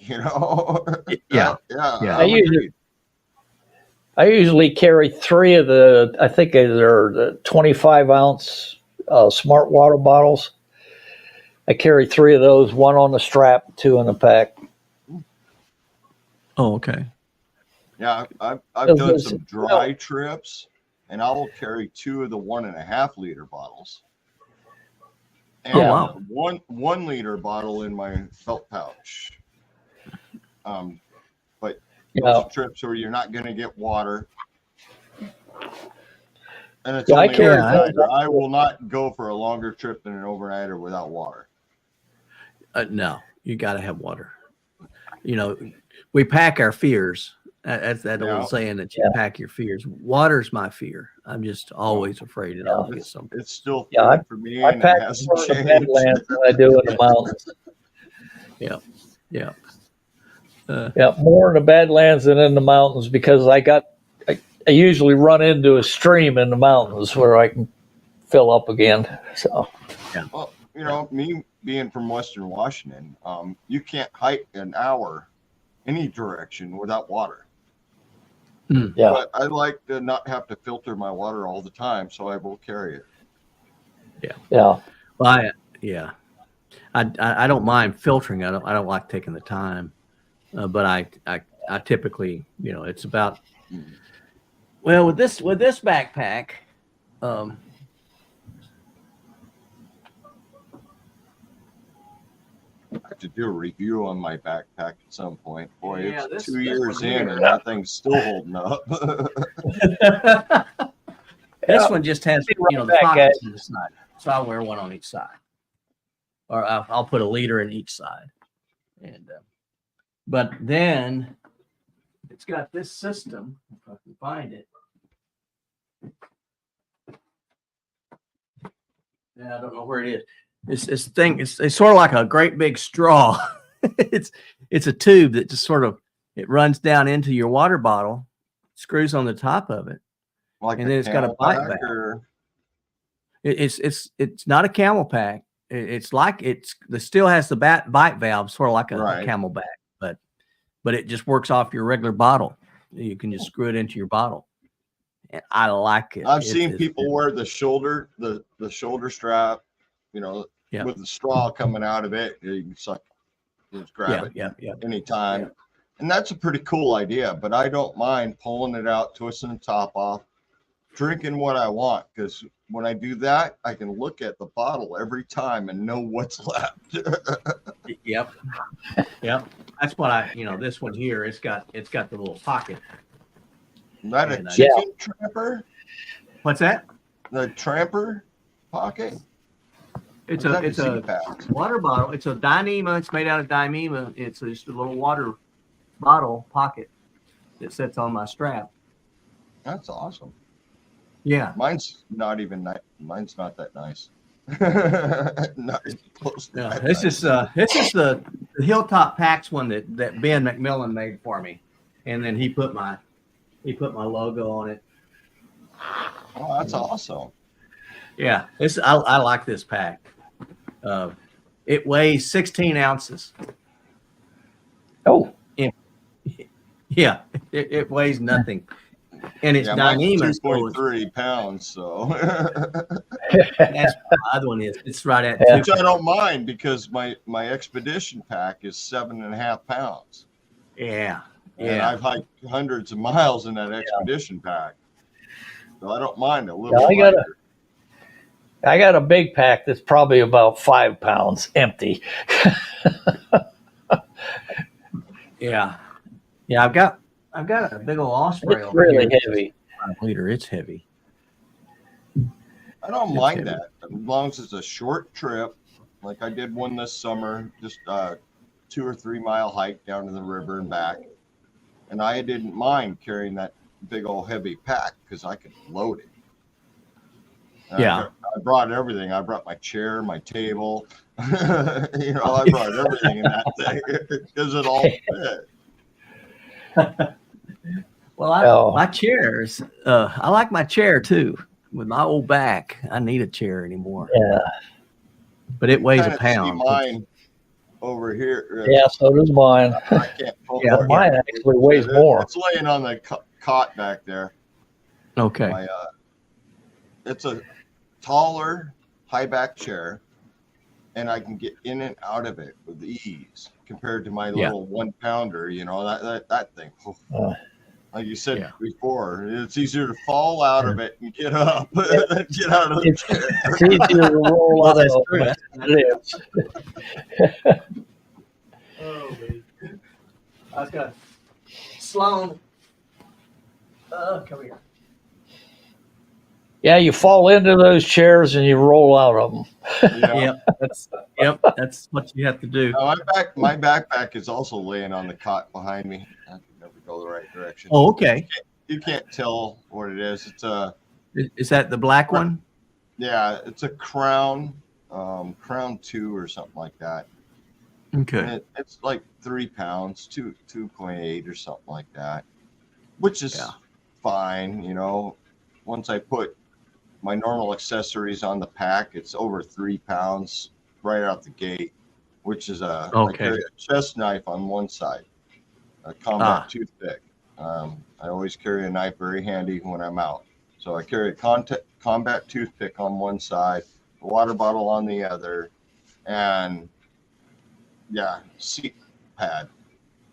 Speaker 2: Yeah.
Speaker 4: I usually carry 3 of the. I think they're the 25-ounce smart water bottles. I carry 3 of those, 1 on the strap, 2 in the pack.
Speaker 2: Oh, okay.
Speaker 3: Yeah, I've done some dry trips, and I will carry 2 of the 1.5 liter bottles. And one liter bottle in my belt pouch. But those trips where you're not going to get water, and it's only overnighter. I will not go for a longer trip than an overnighter without water.
Speaker 2: No, you got to have water. We pack our fears, That's that
Speaker 3: Yeah.
Speaker 2: old saying that you
Speaker 4: Yeah.
Speaker 2: pack your fears. Water's my fear. I'm just always afraid that I'll get something.
Speaker 3: It's still
Speaker 4: Yeah,
Speaker 3: food for me,
Speaker 4: I
Speaker 3: and
Speaker 4: pack
Speaker 3: it hasn't
Speaker 4: more in the
Speaker 3: changed.
Speaker 4: Badlands than I do in the mountains.
Speaker 2: Yeah.
Speaker 4: Yeah, more in the Badlands than in the mountains because I usually run into a stream in the mountains where I can fill up again. So
Speaker 3: Well, me being from Western Washington, you can't hike an hour any direction without water.
Speaker 4: yeah,
Speaker 3: But I like to not have to filter my water all the time, so I will carry it.
Speaker 4: yeah,
Speaker 2: Well, I don't mind filtering. I don't like taking the time, but I typically, it's about, well, with this backpack,
Speaker 3: I have to do a review on my backpack at some point. Boy,
Speaker 2: Yeah,
Speaker 3: it's
Speaker 2: this
Speaker 3: 2 years
Speaker 2: one
Speaker 3: in
Speaker 2: here.
Speaker 3: and that thing's still holding up.
Speaker 2: this one just has,
Speaker 4: Be right
Speaker 2: the
Speaker 4: back,
Speaker 2: pockets
Speaker 4: guys.
Speaker 2: on the side, so I'll wear one on each side, or I'll put a leader in each side, and but then it's got this system. If I can find it. Yeah, I don't know where it is. This thing, it's sort of like a great big straw. it's a tube that just sort of, it runs down into your water bottle, screws on the top of it,
Speaker 3: Like
Speaker 2: and then it's got a bite
Speaker 3: Camelback
Speaker 2: valve.
Speaker 3: or-
Speaker 2: It's not a camel pack. It's like it still has the bite valve, sort of like a
Speaker 3: Right.
Speaker 2: Camelback, but it just works off your regular bottle. You can just screw it into your bottle. And I like it.
Speaker 3: I've seen people wear the shoulder strap,
Speaker 2: Yeah.
Speaker 3: with the straw coming out of it. You can just grab it
Speaker 2: Yeah.
Speaker 3: anytime.
Speaker 2: Yeah.
Speaker 3: And that's a pretty cool idea, but I don't mind pulling it out, twisting the top off, drinking what I want. Because when I do that, I can look at the bottle every time and know what's left.
Speaker 2: Yep. That's what this one here, it's got the little pocket.
Speaker 3: Is that a
Speaker 2: Yeah.
Speaker 3: chicken tramper?
Speaker 2: What's that?
Speaker 3: The tramper pocket?
Speaker 2: It's
Speaker 3: Or is that
Speaker 2: a
Speaker 3: Z-Pack?
Speaker 2: water bottle. It's a Dyneema. It's made out of Dyneema. It's just a little water bottle pocket that sits on my strap.
Speaker 3: That's awesome.
Speaker 2: Yeah.
Speaker 3: Mine's not even mine's not that nice. Not even close to
Speaker 2: Yeah.
Speaker 3: that
Speaker 2: This
Speaker 3: nice.
Speaker 2: is the Hilltop Packs one that Ben McMillan made for me, and then he put my logo on it.
Speaker 3: Oh, that's awesome.
Speaker 2: Yeah. I like this pack. It weighs 16 ounces.
Speaker 4: oh,
Speaker 2: Yeah. It weighs nothing. And it's
Speaker 3: Yeah, mine's
Speaker 2: Dyneema. So
Speaker 3: 2.3 pounds, so
Speaker 2: that's what my other one is. It's right at
Speaker 4: Yeah.
Speaker 3: which I don't mind because my expedition pack is 7.5 pounds.
Speaker 2: Yeah.
Speaker 3: And
Speaker 2: Yeah.
Speaker 3: I've hiked hundreds of miles in that expedition pack. So I don't mind a little
Speaker 4: Yeah,
Speaker 3: lighter.
Speaker 4: I got a big pack that's probably about 5 pounds empty.
Speaker 2: Yeah. Yeah. I've got a big old Osprey
Speaker 4: It's
Speaker 2: over
Speaker 4: really
Speaker 2: here.
Speaker 4: heavy.
Speaker 2: 5 liter. It's heavy.
Speaker 3: I don't
Speaker 2: It's
Speaker 3: mind
Speaker 2: heavy.
Speaker 3: that as long as it's a short trip. Like I did one this summer, just 2 or 3 mile hike down to the river and back. And I didn't mind carrying that big old heavy pack because I could load it. And
Speaker 2: Yeah.
Speaker 3: I brought everything. I brought my chair, my table. I brought everything in that thing because it all fit.
Speaker 2: Well,
Speaker 4: Oh.
Speaker 2: my chairs, I like my chair too. With my old back, I need a chair anymore.
Speaker 4: Yeah,
Speaker 2: But it weighs a
Speaker 3: Kinda see
Speaker 2: pound.
Speaker 3: mine over here.
Speaker 4: yeah. So does mine.
Speaker 3: I can't pull
Speaker 2: Yeah,
Speaker 3: it.
Speaker 4: Mine actually weighs more.
Speaker 3: It's laying on the cot back there.
Speaker 2: Okay.
Speaker 3: It's a taller, high back chair, and I can get in and out of it with ease compared to my
Speaker 2: Yeah.
Speaker 3: little 1 pounder. That thing. Like you said
Speaker 2: Yeah.
Speaker 3: before, it's easier to fall out of it and get up, than get out of the
Speaker 4: It's,
Speaker 3: chair.
Speaker 4: it's easier to roll
Speaker 2: Well,
Speaker 4: out
Speaker 2: that's
Speaker 4: of
Speaker 2: true.
Speaker 4: than it is.
Speaker 2: Oh, man. I was got Sloan. Come here.
Speaker 4: Yeah, you fall into those chairs and you roll out of them.
Speaker 2: That's what you have to do.
Speaker 3: Now, my backpack is also laying on the cot behind me. I can never go the right direction.
Speaker 2: Oh, okay.
Speaker 3: You can't tell what it is. It's a
Speaker 2: Is that the black one?
Speaker 3: it's a Crown, Crown 2 or something like that.
Speaker 2: Okay.
Speaker 3: And it's like 3 pounds, 2.8 or something like that, which is fine. You know, once I put my normal accessories on the pack, it's over 3 pounds right out the gate, which is I carry a chest knife on one side, a combat toothpick. I always carry a knife very handy when I'm out. So I carry a combat toothpick on one side, a water bottle on the other, and seat pad,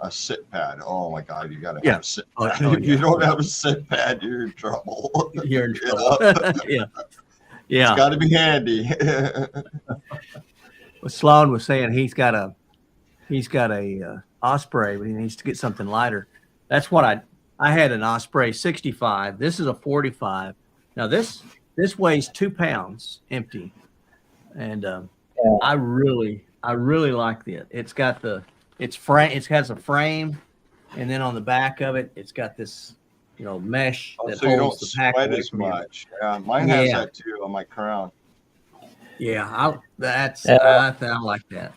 Speaker 3: a sit pad. Oh my God, you gotta have a sit pad. If you don't have a sit pad, you're in trouble.
Speaker 2: You're in trouble. Yeah.
Speaker 3: It's got to be handy.
Speaker 2: Well, Sloan was saying he's got a Osprey, but he needs to get something lighter. That's what I had an Osprey 65. This is a 45. Now this weighs 2 pounds empty, and I really like it. It's got it has a frame, and then on the back of it, it's got this mesh that
Speaker 3: so
Speaker 2: holds the pack
Speaker 3: sweat
Speaker 2: away
Speaker 3: as
Speaker 2: from you.
Speaker 3: much. Mine has that too on my Crown.
Speaker 2: Yeah, I like that.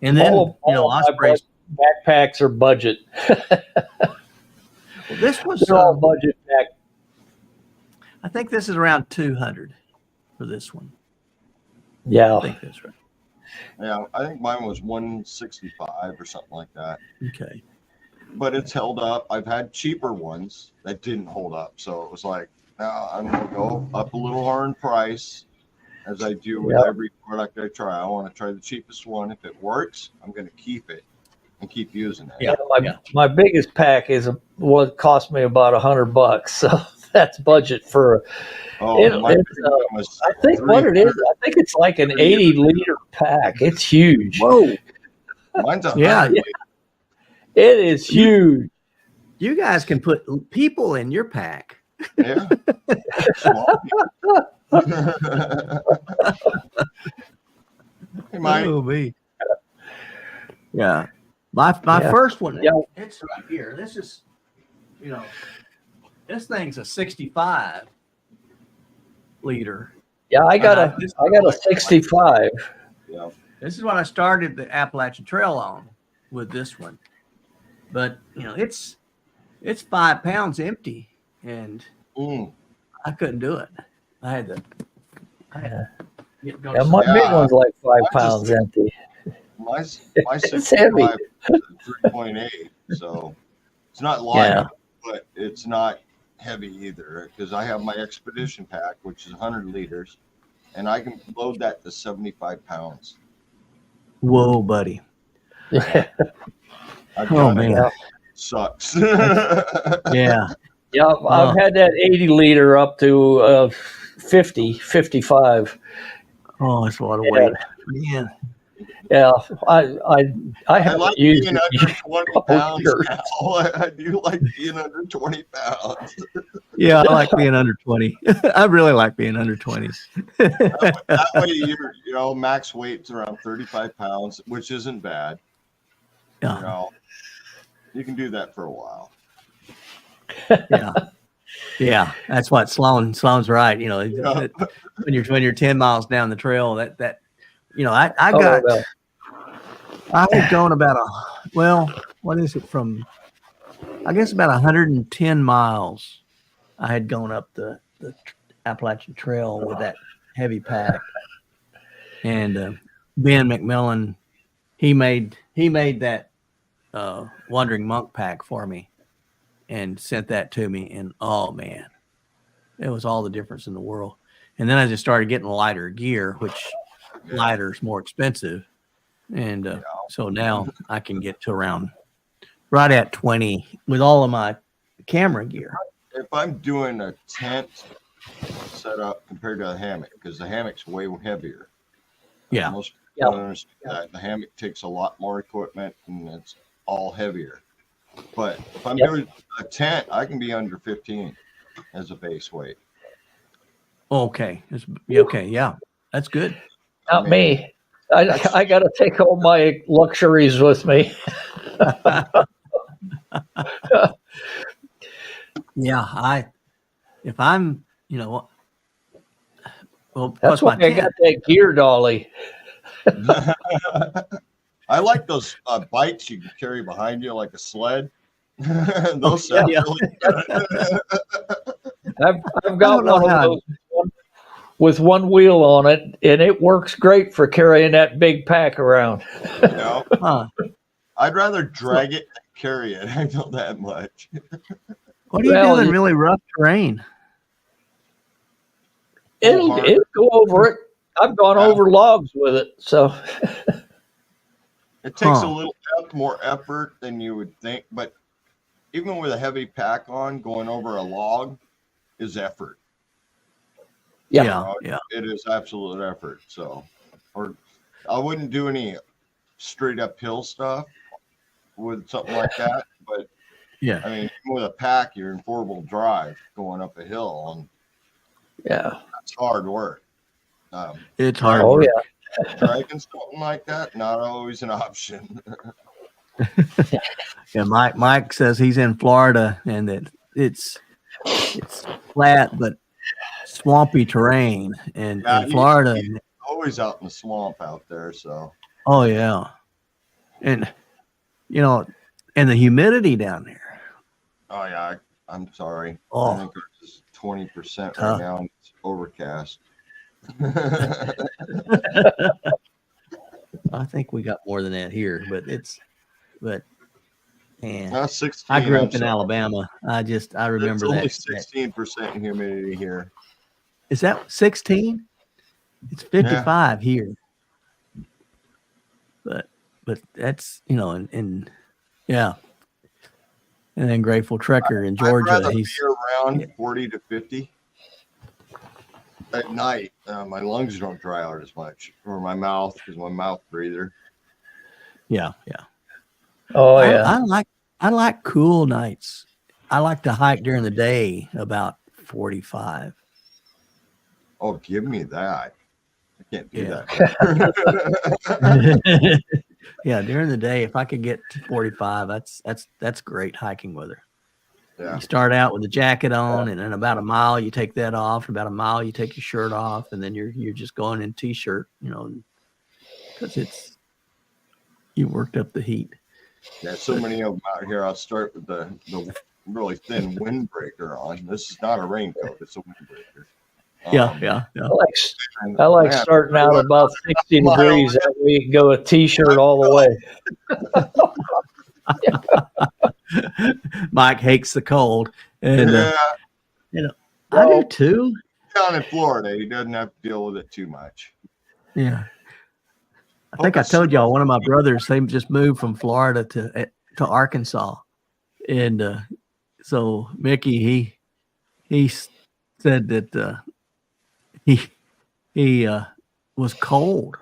Speaker 2: And then Ospreys
Speaker 4: backpacks are budget.
Speaker 2: Well, this was
Speaker 4: They're all budget pack.
Speaker 2: I think this is around 200 for this one.
Speaker 4: Yeah,
Speaker 2: I think that's right.
Speaker 3: Yeah, I think mine was 165 or something like that.
Speaker 2: Okay.
Speaker 3: But it's held up. I've had cheaper ones that didn't hold up, so it was like, no, I'm gonna go up a little more in price, as I do with every product I try. I want to try the cheapest one. If it works, I'm gonna keep it and keep using it.
Speaker 4: My biggest pack is what cost me about $100, so that's budget for. I think what it is. I think it's like an 80-liter pack. It's huge.
Speaker 2: Whoa!
Speaker 3: Mine's 100.
Speaker 2: Yeah,
Speaker 4: it is huge.
Speaker 2: You guys can put people in your pack.
Speaker 3: Yeah. Hey, Mike.
Speaker 2: Oh, me. Yeah. My first one, it's right here. This is, this thing's a 65 liter.
Speaker 4: Yeah, I got a 65.
Speaker 3: Yeah.
Speaker 2: This is what I started the Appalachian Trail on with this one. But, it's 5 pounds empty, and I couldn't do it. I had to get going.
Speaker 4: My big one's like 5 pounds empty.
Speaker 3: My
Speaker 4: It's heavy.
Speaker 3: 3.8, so it's not light, but it's not heavy either, because I have my expedition pack, which is 100 liters, and I can load that to 75 pounds.
Speaker 2: Whoa, buddy.
Speaker 3: Oh,
Speaker 2: man.
Speaker 3: It sucks.
Speaker 2: Yeah.
Speaker 4: Yeah, I've had that 80-liter up to 50, 55.
Speaker 2: Oh, it's a lot of weight. Man.
Speaker 4: Yeah, I haven't
Speaker 3: like
Speaker 4: used
Speaker 3: being
Speaker 4: it
Speaker 3: under 20 pounds
Speaker 4: years.
Speaker 3: now. I do like being under 20 pounds.
Speaker 2: Yeah, I like being under 20. I really like being under 20.
Speaker 3: That way, your max weight's around 35 pounds, which isn't bad.
Speaker 2: Yeah.
Speaker 3: You can do that for a while.
Speaker 2: Yeah. That's what Sloan's right. When you're 10 miles down the trail, that I had gone about what is it from? I guess about 110 miles. I had gone up the Appalachian Trail with that heavy pack, and Ben McMillan, he made that Wandering Monk pack for me, and sent that to me. And oh man, it was all the difference in the world. And then I just started getting lighter gear, which lighter is more expensive. And so now I can get to around right at 20 with all of my camera gear.
Speaker 3: If I'm doing a tent setup compared to a hammock, because the hammock's way heavier.
Speaker 2: Yeah.
Speaker 3: Most people don't understand that. The hammock takes a lot more equipment and it's all heavier. But if I'm doing a tent, I can be under 15 as a base weight.
Speaker 2: Okay. Okay. Yeah. That's good.
Speaker 4: Not me. I got to take all my luxuries with me.
Speaker 2: Yeah, if I'm, well,
Speaker 4: That's
Speaker 2: plus
Speaker 4: why
Speaker 2: my
Speaker 4: I got
Speaker 2: tent.
Speaker 4: that gear dolly.
Speaker 3: I like those bikes you can carry behind you like a sled. Those
Speaker 2: Oh,
Speaker 3: sound
Speaker 2: yeah.
Speaker 3: really good.
Speaker 4: I've
Speaker 2: I
Speaker 4: got
Speaker 2: don't know
Speaker 4: one of
Speaker 2: how.
Speaker 4: those with one wheel on it, and it works great for carrying that big pack around.
Speaker 2: Huh,
Speaker 3: I'd rather drag it than carry it. I know that much.
Speaker 2: what do you
Speaker 4: Well,
Speaker 2: do in really rough terrain?
Speaker 4: it'll go over it. I've gone
Speaker 3: Yeah.
Speaker 4: over logs with it, so
Speaker 3: It takes a
Speaker 2: Huh.
Speaker 3: little more effort than you would think, but even with a heavy pack on, going over a log is effort.
Speaker 4: yeah.
Speaker 2: Yeah.
Speaker 3: It is absolute effort. So, or I wouldn't do any straight uphill stuff with something like that. But
Speaker 2: Yeah.
Speaker 3: I mean, even with a pack, you're in 4-wheel drive going up a hill, and
Speaker 4: Yeah.
Speaker 3: that's hard work.
Speaker 2: It's hard
Speaker 4: Oh,
Speaker 2: work.
Speaker 4: yeah.
Speaker 3: Dragging something like that, not always an option.
Speaker 2: Yeah, Mike says he's in Florida and that it's flat but swampy terrain, and
Speaker 3: Yeah,
Speaker 2: in Florida.
Speaker 3: he's always out in the swamp out there. So,
Speaker 2: Oh yeah, and and the humidity down there.
Speaker 3: oh yeah, I'm sorry. I
Speaker 2: Oh,
Speaker 3: think it's 20% right
Speaker 2: tough.
Speaker 3: now. And it's overcast.
Speaker 2: I think we got more than that here, but man,
Speaker 3: Not 16.
Speaker 2: I grew
Speaker 3: I'm
Speaker 2: up in
Speaker 3: sorry.
Speaker 2: Alabama. I remember
Speaker 3: It's
Speaker 2: that.
Speaker 3: only 16% humidity here.
Speaker 2: Is that 16? It's 55 here. But that's and yeah. And then Grateful Trekker in Georgia.
Speaker 3: I'd rather
Speaker 2: He's
Speaker 3: be around 40 to 50 at night. My lungs don't dry out as much, or my mouth, because my mouth breather.
Speaker 2: yeah.
Speaker 4: Oh, yeah.
Speaker 2: I like cool nights. I like to hike during the day about 45.
Speaker 3: Oh, give me that. I can't do
Speaker 2: Yeah.
Speaker 3: that.
Speaker 2: Yeah, during the day, if I could get to 45, that's great hiking weather.
Speaker 3: Yeah.
Speaker 2: You start out with a jacket on, and in about a mile you take that off. About a mile you take your shirt off, and then you're just going in t-shirt, because you worked up the heat.
Speaker 3: Yeah, so many of them out here. I'll start with the really thin windbreaker on. This is not a raincoat; it's a windbreaker.
Speaker 2: Yeah.
Speaker 4: I like starting out about 60 degrees. That way you can go a t-shirt all the way.
Speaker 2: Mike hates the cold, and
Speaker 3: Yeah,
Speaker 2: I do too.
Speaker 3: down in Florida, he doesn't have to deal with it too much.
Speaker 2: Yeah. I think I told y'all one of my brothers, they just moved from Florida to Arkansas. And so Mickey, he said that he was cold.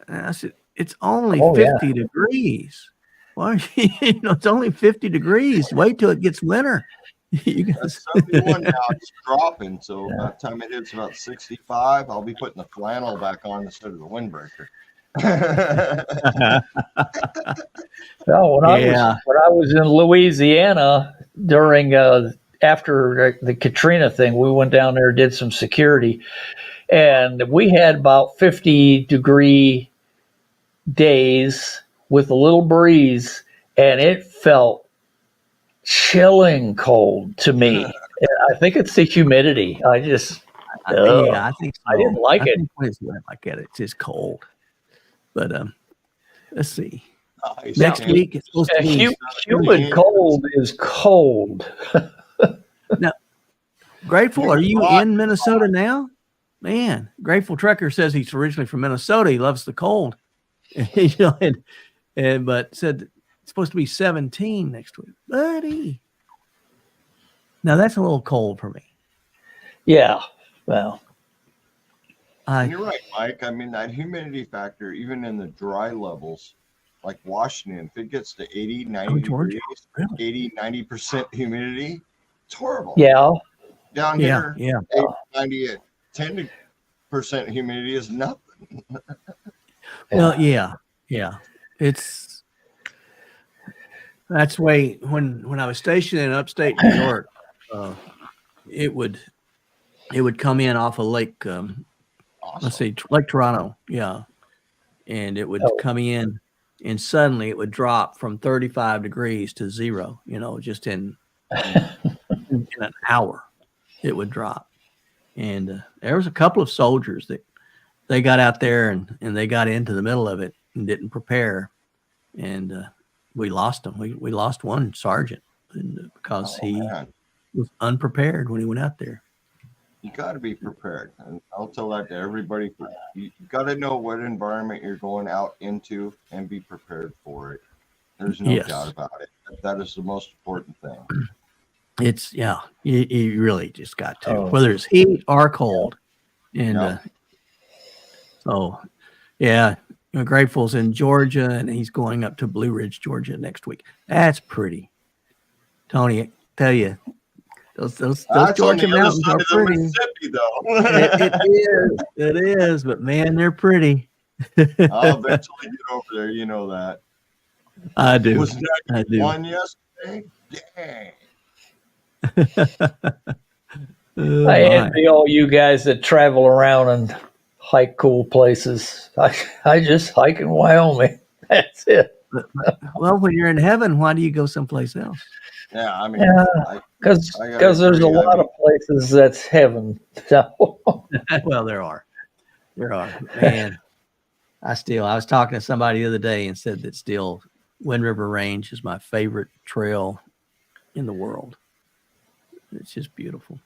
Speaker 2: And I said, it's only 50 degrees. Why? It's only 50 degrees. Wait till it gets winter.
Speaker 3: That's 71 now. It's dropping. So by the time it hits about 65, I'll be putting the flannel back on instead of the windbreaker.
Speaker 4: Well, when I was in Louisiana during after the Katrina thing, we went down there, did some security, and we had about 50-degree days with a little breeze, and it felt chilling cold to me. I think it's the humidity. I think so.
Speaker 2: I
Speaker 4: didn't like it.
Speaker 2: It's like that. It's just cold. But let's see.
Speaker 3: Nice.
Speaker 2: Next week it's supposed to be
Speaker 4: humid. Cold is cold.
Speaker 2: Now, Grateful, are you in Minnesota now? Man, Grateful Trekker says he's originally from Minnesota. He loves the cold. But said it's supposed to be 17 next week. Buddy. Now that's a little cold for me.
Speaker 4: Yeah. Well,
Speaker 3: you're right, Mike. I mean, that humidity factor, even in the dry levels, like Washington, if it gets to 80, 90 degrees, really? 80, 90% humidity, it's horrible.
Speaker 4: Yeah.
Speaker 3: Down here,
Speaker 2: 80,
Speaker 3: 90, 10% humidity is nothing.
Speaker 2: Well, yeah. It's That's the way when I was stationed in upstate New York, it would come in off of Lake, let's
Speaker 3: Awesome.
Speaker 2: see, Lake Toronto, yeah, and it would
Speaker 4: Oh.
Speaker 2: come in, and suddenly it would drop from 35 degrees to 0. Just in an hour, it would drop. And there was a couple of soldiers that they got out there and they got into the middle of it and didn't prepare, and we lost them. We lost one sergeant because he
Speaker 3: Man,
Speaker 2: was unprepared when he went out there.
Speaker 3: you got to be prepared. And I'll tell that to everybody. You got to know what environment you're going out into and be prepared for it. There's no
Speaker 2: Yes.
Speaker 3: doubt about it. That is the most important thing.
Speaker 2: It's you really just got to,
Speaker 4: Oh.
Speaker 2: whether it's heat or cold. And
Speaker 3: Yeah.
Speaker 2: so, yeah, Grateful's in Georgia, and he's going up to Blue Ridge, Georgia next week. That's pretty. Tony, I tell you, those
Speaker 3: That's
Speaker 2: Georgia
Speaker 3: on the other
Speaker 2: mountains
Speaker 3: side
Speaker 2: are
Speaker 3: of the
Speaker 2: pretty.
Speaker 3: Mississippi, though.
Speaker 2: It is, but man, they're pretty.
Speaker 3: I'll eventually get over there. You know that.
Speaker 2: I do.
Speaker 3: Was
Speaker 2: I do.
Speaker 3: one yesterday? Dang.
Speaker 2: Oh,
Speaker 4: I
Speaker 2: my.
Speaker 4: envy all you guys that travel around and hike cool places. I just hike in Wyoming. That's it.
Speaker 2: Well, when you're in heaven, why do you go someplace else?
Speaker 3: Yeah, I mean,
Speaker 4: Yeah.
Speaker 3: I
Speaker 4: Because
Speaker 3: I gotta
Speaker 4: there's a
Speaker 3: agree. I
Speaker 4: lot
Speaker 3: mean-
Speaker 4: of places that's heaven. So,
Speaker 2: Well, there are. Man, I was talking to somebody the other day and said that still Wind River Range is my favorite trail in the world. It's just beautiful.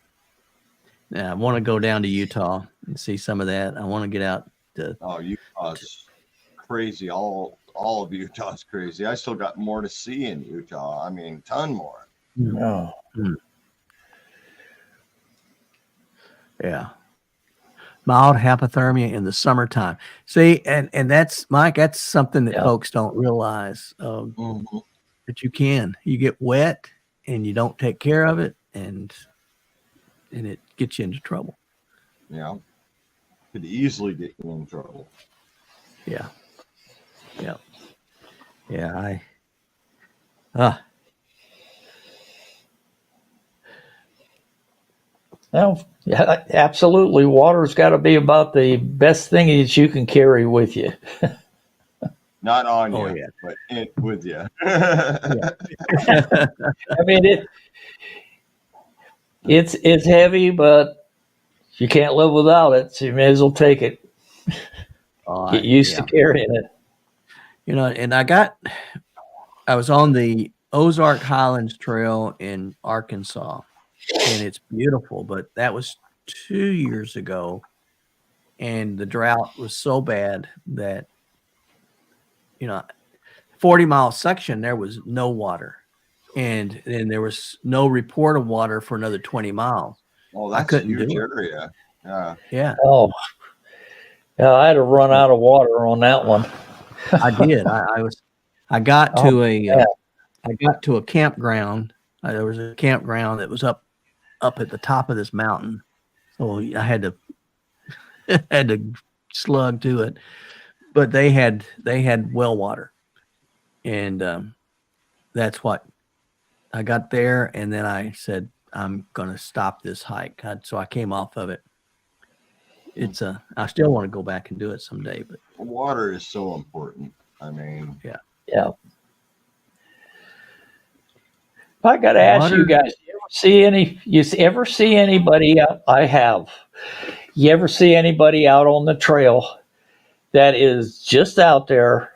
Speaker 2: Now, I want to go down to Utah and see some of that. I want to get out to,
Speaker 3: Oh, Utah's crazy. All of Utah's crazy. I still got more to see in Utah. I mean, ton more.
Speaker 4: no.
Speaker 2: yeah. Mild hypothermia in the summertime. See, and that's, Mike, that's something that
Speaker 4: Yeah.
Speaker 2: folks don't realize. That you get wet and you don't take care of it, and it gets you into trouble.
Speaker 3: Yeah, could easily get you in trouble.
Speaker 2: Yeah.
Speaker 4: Well, yeah, absolutely. Water's got to be about the best thing that you can carry with you.
Speaker 3: Not on
Speaker 2: Oh,
Speaker 3: you,
Speaker 2: yeah.
Speaker 3: but with you.
Speaker 4: I mean, it's heavy, but you can't live without it. So you may as well take it. Get used to carrying it.
Speaker 2: And I was on the Ozark Highlands Trail in Arkansas, and it's beautiful, but that was 2 years ago, and the drought was so bad that 40-mile section, there was no water, and then there was no report of water for another 20 miles.
Speaker 3: Oh,
Speaker 2: I
Speaker 3: that's a
Speaker 2: couldn't do
Speaker 3: huge
Speaker 2: it.
Speaker 3: area. Yeah.
Speaker 2: Yeah,
Speaker 4: Oh, yeah, I had to run out of water on that one.
Speaker 2: I did. I got to a campground. There was a campground that was up at the top of this mountain, so I had to slug to it. But they had well water, and that's what I got there. And then I said, I'm gonna stop this hike. So I came off of it. I still want to go back and do it someday, but
Speaker 3: Water is so important. I mean,
Speaker 4: Yeah. I got to ask
Speaker 2: Water-
Speaker 4: you guys, you ever see anybody out? I have. You ever see anybody out on the trail that is just out there,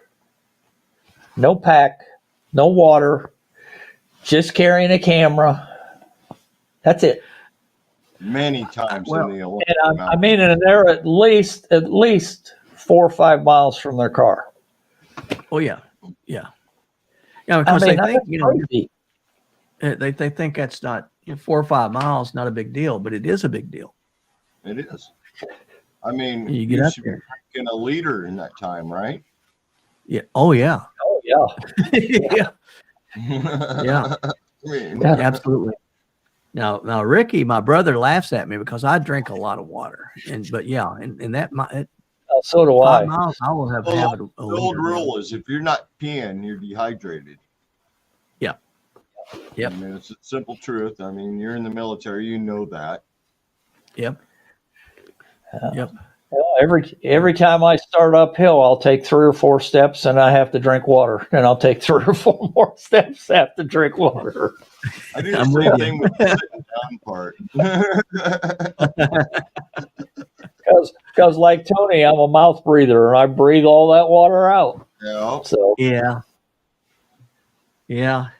Speaker 4: no pack, no water, just carrying a camera? That's it.
Speaker 3: many times
Speaker 2: Well,
Speaker 3: in the Olympic
Speaker 4: And I mean, and they're at least 4 or 5 miles from their car.
Speaker 2: oh yeah, because
Speaker 4: I mean,
Speaker 2: they think
Speaker 4: that's crazy.
Speaker 2: they think that's not 4 or 5 miles, not a big deal, but it is a big deal.
Speaker 3: It is. I mean,
Speaker 2: You get up
Speaker 3: should be
Speaker 2: there.
Speaker 3: drinking a liter in that time, right?
Speaker 2: Yeah. Oh yeah.
Speaker 4: Oh yeah.
Speaker 2: Yeah. Yeah.
Speaker 3: I mean,
Speaker 4: Yeah.
Speaker 2: Absolutely. Now, Ricky, my brother, laughs at me because I drink a lot of water, but yeah, and that at
Speaker 4: So do
Speaker 2: 5
Speaker 4: I.
Speaker 2: miles, I will have
Speaker 3: the
Speaker 2: a
Speaker 3: old
Speaker 2: liter.
Speaker 3: rule is if you're not peeing, you're dehydrated.
Speaker 2: Yep.
Speaker 3: I mean, it's a simple truth. I mean, you're in the military, you know that.
Speaker 2: Yep. Yep.
Speaker 4: Well, every time I start uphill, I'll take 3 or 4 steps and I have to drink water, and I'll take 3 or 4 more steps, have to drink water.
Speaker 3: I do the
Speaker 2: I'm with
Speaker 3: same
Speaker 2: you.
Speaker 3: thing with the sitting down part.
Speaker 4: Because like Tony, I'm a mouth breather, and I breathe all that water out.
Speaker 3: Yeah.
Speaker 4: So
Speaker 2: Yeah. Yeah.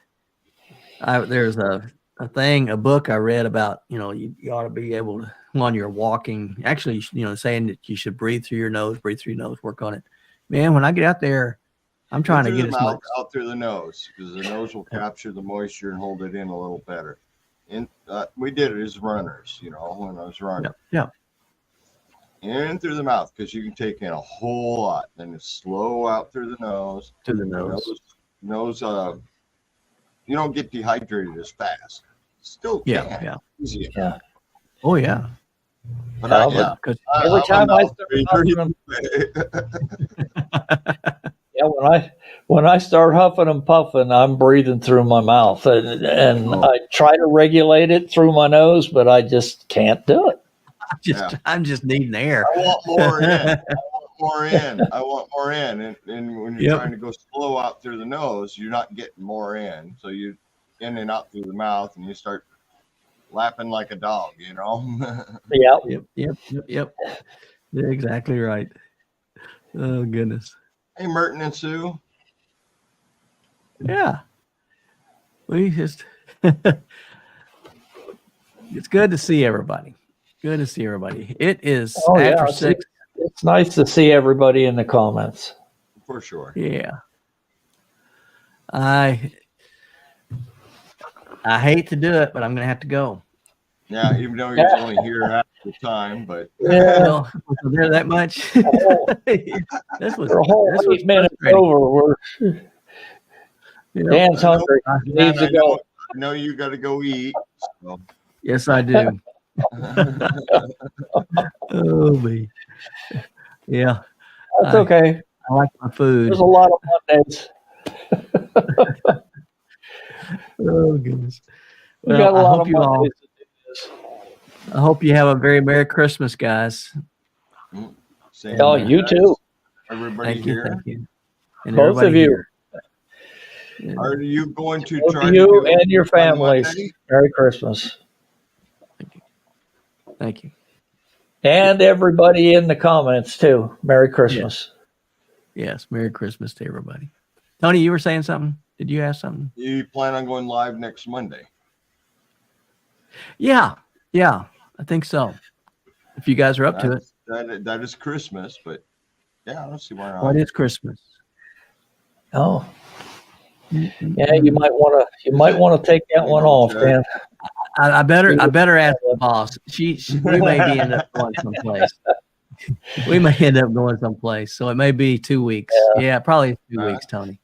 Speaker 2: There's a book I read about, you ought to be able to, when you're walking, actually, saying that you should breathe through your nose, work on it. Man, when I get out there, I'm trying to
Speaker 3: through
Speaker 2: get
Speaker 3: the
Speaker 2: as
Speaker 3: mouth,
Speaker 2: much.
Speaker 3: out through the nose, because the nose will capture the moisture and hold it in a little better. And we did it as runners, when I was running.
Speaker 2: Yeah.
Speaker 3: In through the mouth, because you can take in a whole lot. Then it's slow out through the nose.
Speaker 2: To the nose.
Speaker 3: Nose, you don't get dehydrated as fast. Still can.
Speaker 2: Yeah.
Speaker 3: Easy.
Speaker 4: Yeah.
Speaker 2: Oh, yeah.
Speaker 3: But
Speaker 4: Yeah,
Speaker 2: Because
Speaker 4: every time I start
Speaker 3: breather.
Speaker 4: when I start huffing and puffing, I'm breathing through my mouth, and I try to regulate it through my nose, but I just can't do it.
Speaker 2: I'm just needing air.
Speaker 3: I want more in. I want more in. And when you're trying to go slow out through the nose, you're not getting more in. So you in and out through the mouth, and you start lapping like a dog,
Speaker 4: Yeah.
Speaker 2: Yep. You're exactly right. Oh, goodness.
Speaker 3: Hey, Merton and Sue.
Speaker 2: Yeah. We just, it's good to see everybody. Good to see everybody. It is after 6.
Speaker 4: It's nice to see everybody in the comments.
Speaker 3: For sure.
Speaker 2: Yeah. I hate to do it, but I'm going to have to go.
Speaker 3: Yeah, even though you're only here half the time, but
Speaker 4: Yeah.
Speaker 2: Was there that much? This was
Speaker 4: For a whole 8 minutes
Speaker 2: frustrating.
Speaker 4: over. Dan's hungry. He needs to go.
Speaker 3: I know you got to go eat. So.
Speaker 2: Yes, I do. Oh, me. Yeah,
Speaker 4: That's okay.
Speaker 2: I like my food.
Speaker 4: There's a lot of Mondays.
Speaker 2: Oh, goodness.
Speaker 4: We
Speaker 2: Well,
Speaker 4: got a
Speaker 2: I
Speaker 4: lot
Speaker 2: hope
Speaker 4: of
Speaker 2: you all.
Speaker 4: Mondays to do this.
Speaker 2: I hope you have a very Merry Christmas, guys.
Speaker 3: Same
Speaker 4: Oh,
Speaker 3: here,
Speaker 4: you
Speaker 3: guys.
Speaker 4: too.
Speaker 3: Everybody
Speaker 2: Thank you.
Speaker 3: here.
Speaker 2: Thank you. And
Speaker 4: Both of
Speaker 2: everybody
Speaker 4: you.
Speaker 2: here. Yeah.
Speaker 3: Are you going to
Speaker 4: Both
Speaker 3: try
Speaker 4: of
Speaker 3: to
Speaker 4: you
Speaker 3: do it
Speaker 4: and your
Speaker 3: on
Speaker 4: families.
Speaker 3: Monday?
Speaker 4: Merry Christmas.
Speaker 2: Thank you.
Speaker 4: And everybody in the comments too. Merry Christmas.
Speaker 2: Yes, Merry Christmas to everybody. Tony, you were saying something? Did you ask something?
Speaker 3: You plan on going live next Monday?
Speaker 2: Yeah, I think so. If you guys are up to it.
Speaker 3: That is Christmas, but yeah, I don't see why not.
Speaker 2: What is Christmas?
Speaker 4: Oh, yeah. You might want to take that one off, Dan.
Speaker 2: I better ask the boss. We may be end up going someplace. We may end up going someplace, so it may be 2 weeks. Yeah, probably 2 weeks, Tony.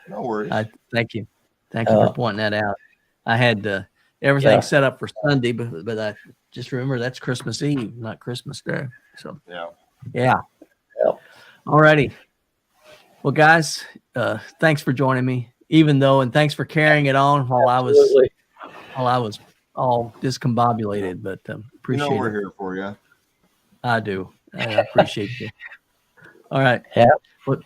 Speaker 3: No worries.
Speaker 2: Thank you for pointing that out. I had everything set up for Sunday, but I just remember that's Christmas Eve, not Christmas Day. So yeah. All righty. Well, guys, thanks for joining me. And thanks for carrying it on while I was all discombobulated. But appreciate
Speaker 3: we're
Speaker 2: it.
Speaker 3: here for you.
Speaker 2: I do. I appreciate you. All right.
Speaker 4: Yeah.
Speaker 2: Well,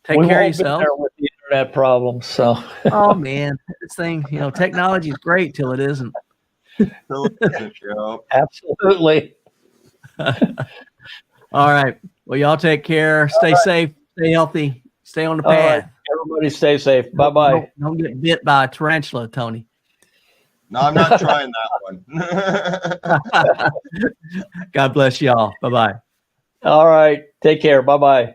Speaker 2: take care of yourself.
Speaker 4: With the internet problems, so.
Speaker 2: Oh man, this thing, technology is great till it isn't.
Speaker 4: Absolutely.
Speaker 2: All right. Well, y'all take care. Stay safe. Stay healthy. Stay on the path.
Speaker 4: Right. Everybody stay safe. Bye-bye.
Speaker 2: Don't get bit by a tarantula, Tony.
Speaker 3: No, I'm not trying that one.
Speaker 2: God bless y'all. Bye-bye.
Speaker 4: All right. Take care. Bye-bye.